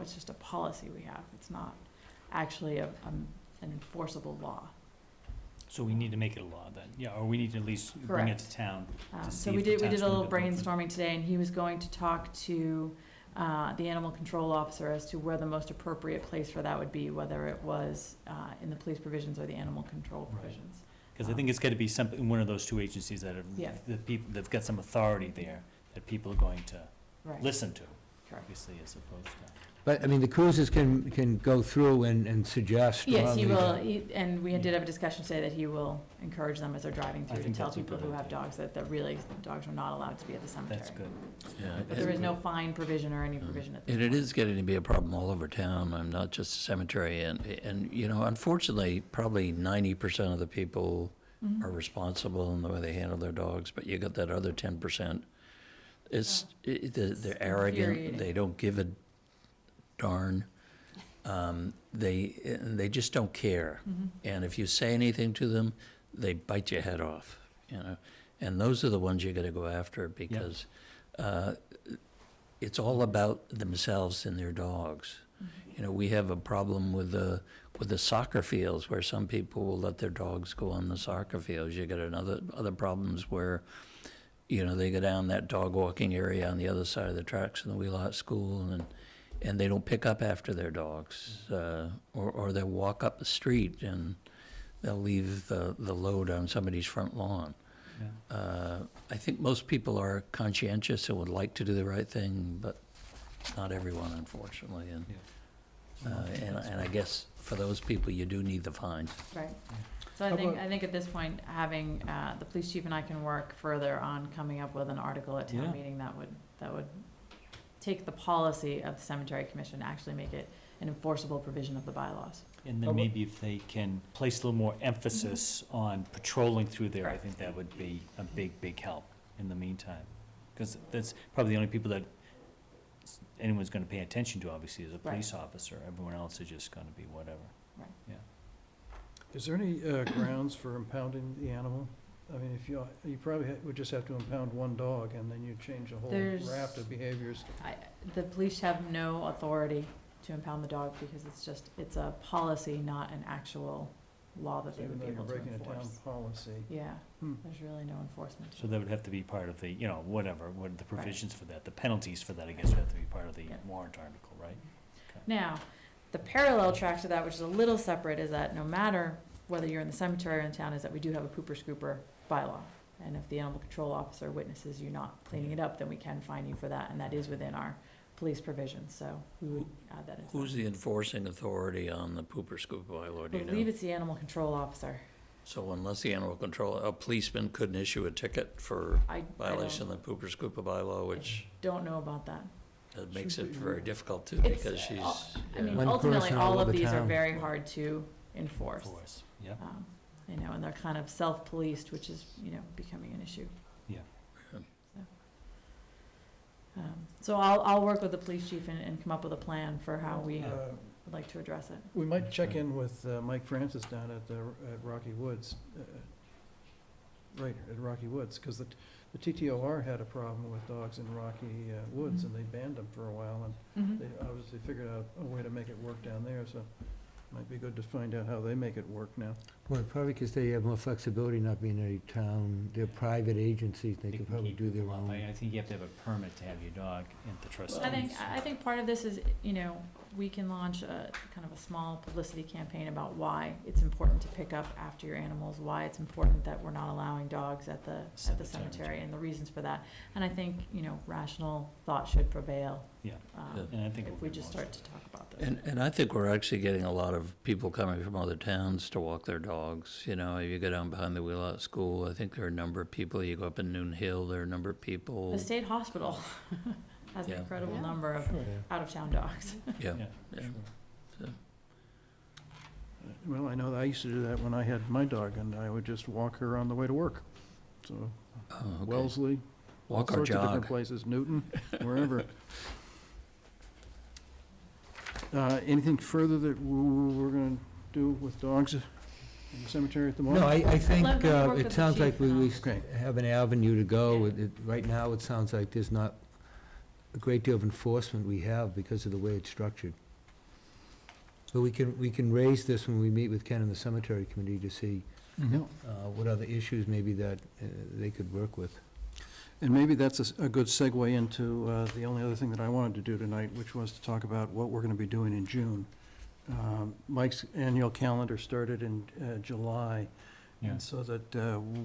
It's just a policy we have. It's not actually an enforceable law. So we need to make it a law then, yeah, or we need to at least bring it to town to see So we if the did town's a gonna little go through. brainstorming today, and he was going to talk to the animal control officer as to where the most appropriate place for that would be, whether it was in the police provisions or the animal control Right. provisions. Because I think it's got to be something, one of those two agencies that Yeah. have, the people, that've got some authority there, that people are going to Right. listen to, Correct. obviously, as opposed to. But, I mean, the cruisers can go through and suggest. Yes, he strongly will, that- and we did have a discussion today that he will encourage them as they're driving through to think tell that's a people good who have idea. dogs that really, dogs are not allowed to be at the cemetery. That's good. Yeah, But there is no fine provision or any provision at this And point. it is getting to be a problem all over town, I'm not just a cemetery, and, you know, unfortunately, probably 90% of the people Mhm. are responsible in the way they handle their dogs, but you got that other 10%. They're arrogant, infuriating. they don't give a darn. They just don't care. Mhm. And if you say anything to them, they bite your head off, you know? And those are the ones you gotta go after, because it's all about themselves and their dogs. You know, we have a problem with the soccer fields, where some people will let their dogs go on the soccer fields. You got other problems where, you know, they go down that dog walking area on the other side of the tracks in the Wheelock School, and they don't pick up after their dogs, or they'll walk up the street and they'll leave the load on somebody's front lawn. Yeah. I think most people are conscientious and would like to do the right thing, but not everyone, unfortunately, and I guess for those people, you do need the fines. Right. So I think at this point, having, the police chief and I can work further on coming up with an article at Yeah. town meeting that would take the policy of the cemetery commission, actually make it an enforceable provision of the bylaws. And then maybe if they can place a little more emphasis on patrolling through there, I Correct. think that would be a big help in the meantime. Because that's probably the only people that anyone's gonna pay attention to, obviously, is a police officer. Everyone else is just gonna be whatever. Right. Yeah. Is there any grounds for impounding the animal? I mean, if you probably would just have to impound one dog, and then you change a whole There's- raft of behaviors. The police have no authority to impound the dog because it's a policy, not an actual law that they Even would though be you're able to breaking a town enforce. policy. Yeah, Hmm. there's really no enforcement. So that would have to be part of the, you know, whatever, what are the provisions for that, the penalties for that, I guess, would have to be part of the Yeah. warrant article, right? Now, the parallel track to that, which is a little separate, is that no matter whether you're in the cemetery or in town, is that we do have a pooper scooper bylaw. And if the animal control officer witnesses you not cleaning it up, then we can fine you for that, and that is within our police provisions, so we would add that into. Who's the enforcing authority on the pooper scoop bylaw, I do you believe know? it's the animal control officer. So unless the animal control, a policeman couldn't issue a ticket for I violation of the pooper scooper bylaw, which don't know about that. makes it very difficult too, It's, because she's, I mean, One ultimately, person all all of over these are town. very hard to enforce. Force, yeah. You know, and they're kind of self-policed, which is, you know, becoming an issue. Yeah. So I'll work with the police chief and come up with a plan for how we Uh, would like to address it. We might check in with Mike Francis down at Rocky Woods, right, at Rocky Woods, because the TTOR had a problem with dogs in Rocky Woods, and they banned them for a while, and Mhm. they obviously figured out a way to make it work down there, so might be good to find out how they make it work now. Well, probably because they have more flexibility not being a town, they're private agencies, they They can can probably keep do their them up. own. I think you have to have a permit to have your dog in the trustees. I think part of this is, you know, we can launch a kind of a small publicity campaign about why it's important to pick up after your animals, why it's important that we're not allowing dogs at the cemetery, and the reasons for that. And I think, you know, rational thought should prevail. Yeah. um, And I think it If would we be just most- start to talk about this. and I think we're actually getting a lot of people coming from other towns to walk their dogs. You know, you go down behind the Wheelock School, I think there are a number of people, you go up in Noon Hill, there are a number of people. The state hospital has an Yeah. incredible Yeah. number of Sure. out-of-town dogs. Yeah, Yeah, yeah. sure. So, Well, I know that I used to do that when I had my dog, and I would just walk her on the way to work. So oh, okay. Wellesley, all Walk or sorts of different jog. places, Newton, wherever. Anything further that we're gonna do with dogs in the cemetery at the moment? No, I think Let me work with it the sounds chief like we and Okay. have an avenue to go. Yeah. Right now, it sounds like there's not a great deal of enforcement we have because of the way it's structured. But we can raise this when we meet with Ken and the cemetery committee to see Yeah. what other issues maybe that they could work with. And maybe that's a good segue into the only other thing that I wanted to do tonight, which was to talk about what we're going to be doing in June. Mike's annual calendar started in July, Yeah. and so that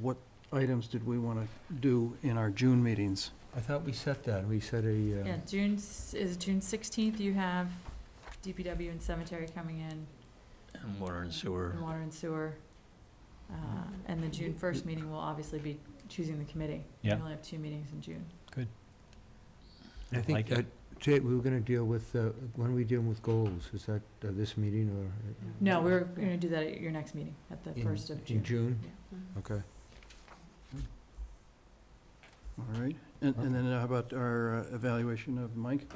what items did we want to do in our June meetings? I thought we set that, we set a, Yeah, June 16th, you have DPW and cemetery coming in, And water and sewer. and water and sewer. And the June 1st meeting will obviously be choosing the committee. Yeah. We only have 2 meetings in June. I think Like it. that, Jay, we were gonna deal with, when are we dealing with goals? Is that this meeting or? No, we're going to do that at your next meeting, at the 1st of June. In June? Yeah. Okay. All right, and then how about our evaluation of Mike?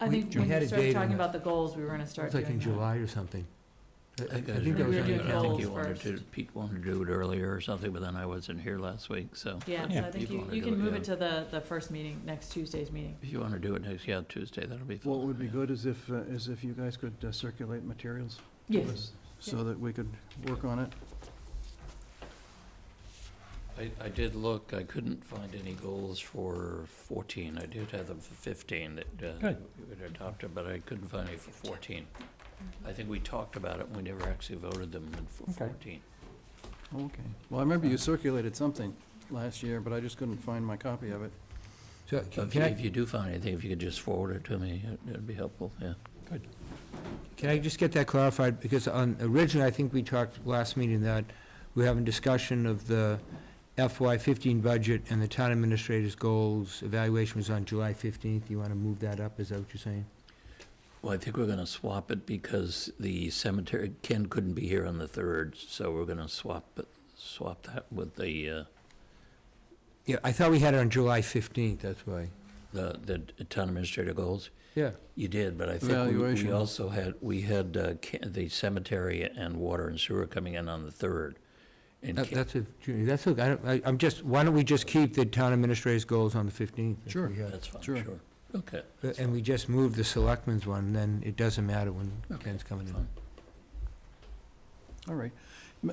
I We- think we when had you a started date on talking that. about the goals, we were going to start It's like doing in that. July or something. I think that We was. were doing I goals think you wanted first. to, Pete wanted to do it earlier or something, but then I wasn't here last week, so. Yeah, so Yeah. I think If you wanna you do can it, move yeah. it to the first meeting, next Tuesday's meeting. If you want to do it next, yeah, Tuesday, that'll be fine. What would be yeah. good is if you guys could circulate materials to Yes. us so that we could work on it. I did look, I couldn't find any goals for 14. I did have them for 15 that Good. we would adopt it, but I couldn't find any for 14. I think we talked about it, and we never actually voted them in for Okay. 14. Okay. Well, I remember you circulated something last year, but I just couldn't find my copy of it. So, So if you do find anything, if you could just forward it to me, it'd be helpful, yeah. Can I just get that clarified? Because originally, I think we talked last meeting that we're having discussion of the FY15 budget and the town administrator's goals. Evaluation was on July 15th. You want to move that up? Is that what you're saying? Well, I think we're going to swap it because the cemetery, Ken couldn't be here on the 3rd, so we're going to swap that with the Yeah, I thought we had it on July 15th, that's why. the town administrator goals. Yeah. You did, but I think Evaluation. we also had, the cemetery and water and sewer coming in on the 3rd. And That's a, that's, I'm just, why don't we just keep the town administrator's goals on the 15th? if Sure. we have- That's fine, Sure. sure. Okay. And we just move the selectmen's one, then it doesn't matter when Ken's coming in. fine. All right.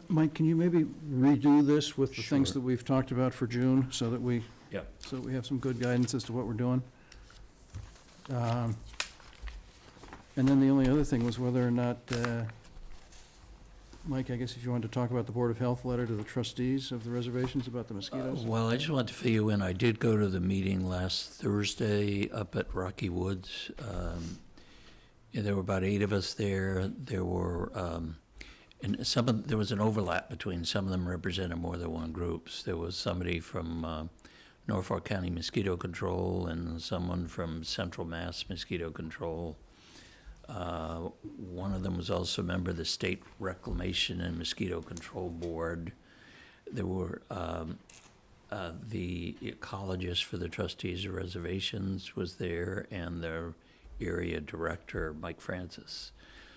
Mike, can you maybe redo this with the things Sure. that we've talked about for June, so that we Yep. have some good guidance as to what we're doing? And then the only other thing was whether or not, Mike, I guess if you wanted to talk about the Board of Health letter to the trustees of the reservations about the mosquitoes? Well, I just want to fill you in. I did go to the meeting last Thursday up at Rocky Woods. Yeah, there were about 8 of us there. There were, and there was an overlap between some of them represented more than one groups. There was somebody from Norfolk County Mosquito Control and someone from Central Mass Mosquito Control. One of them was also a member of the State Reclamation and Mosquito Control Board. There were the ecologist for the trustees of reservations was there, and their area director, Mike Francis.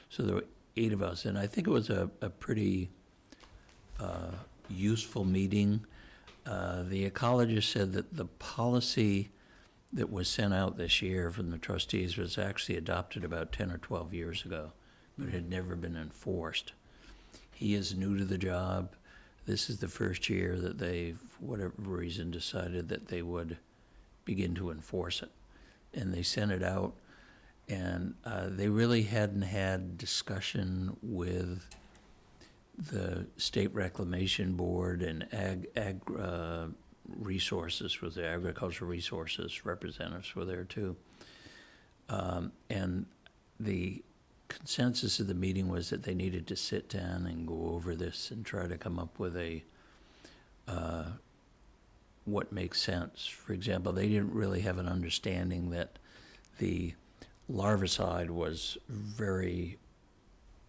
So there were 8 of us, and I think it was a pretty useful meeting. The ecologist said that the policy that was sent out this year from the trustees was actually adopted about 10 or 12 years ago, but had never been enforced. He is new to the job. This is the first year that they, for whatever reason, decided that they would begin to enforce it. And they sent it out, and they really hadn't had discussion with the State Reclamation Board and resources, was the agricultural resources representatives were there too. And the consensus of the meeting was that they needed to sit down and go over this and try to come up with a what makes sense. For example, they didn't really have an understanding that the larvicide was very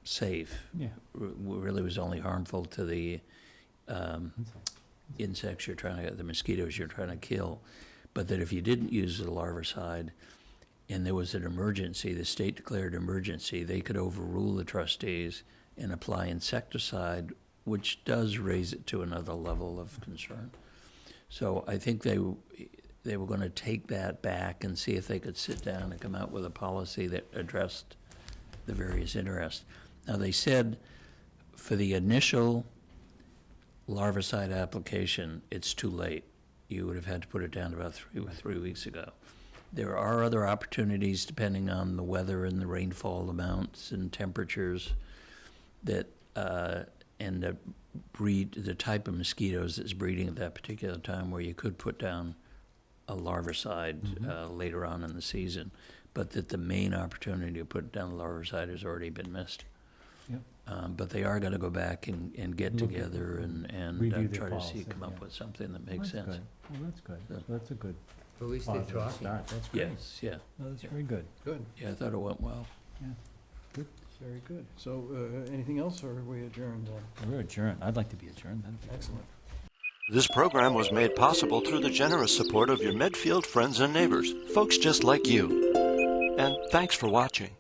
safe. Yeah. Really was only harmful to the insects the mosquitoes you're trying to kill. But that if you didn't use the larvicide and there was an emergency, the state declared emergency, they could overrule the trustees and apply insecticide, which does raise it to another level of concern. So I think they were going to take that back and see if they could sit down and come out with a policy that addressed the various interests. Now, they said for the initial larvicide application, it's too late. you would have had to put it down about 3 weeks ago. There are other opportunities, depending on the weather and the rainfall amounts and temperatures, that and the type of mosquitoes that's breeding at that particular time, where you could put down a larvicide later on in the season, but that the main opportunity to put down the larvicide has already been missed. Yep. But they are gonna go back and get Look at together review and their try to policy, come up yeah. with something that makes That's sense. good. Well, that's good. Yeah. That's a good At least they're positive talking. start. That's great. Yes, yeah, No, that's very good. Good, yeah, I thought it went well. very good. So, anything else, or are we adjourned? We're adjourned. I'd like to be adjourned. That'd be good. Excellent. This program was made possible through the generous support of your Medfield friends and neighbors, folks just like you. And thanks for watching.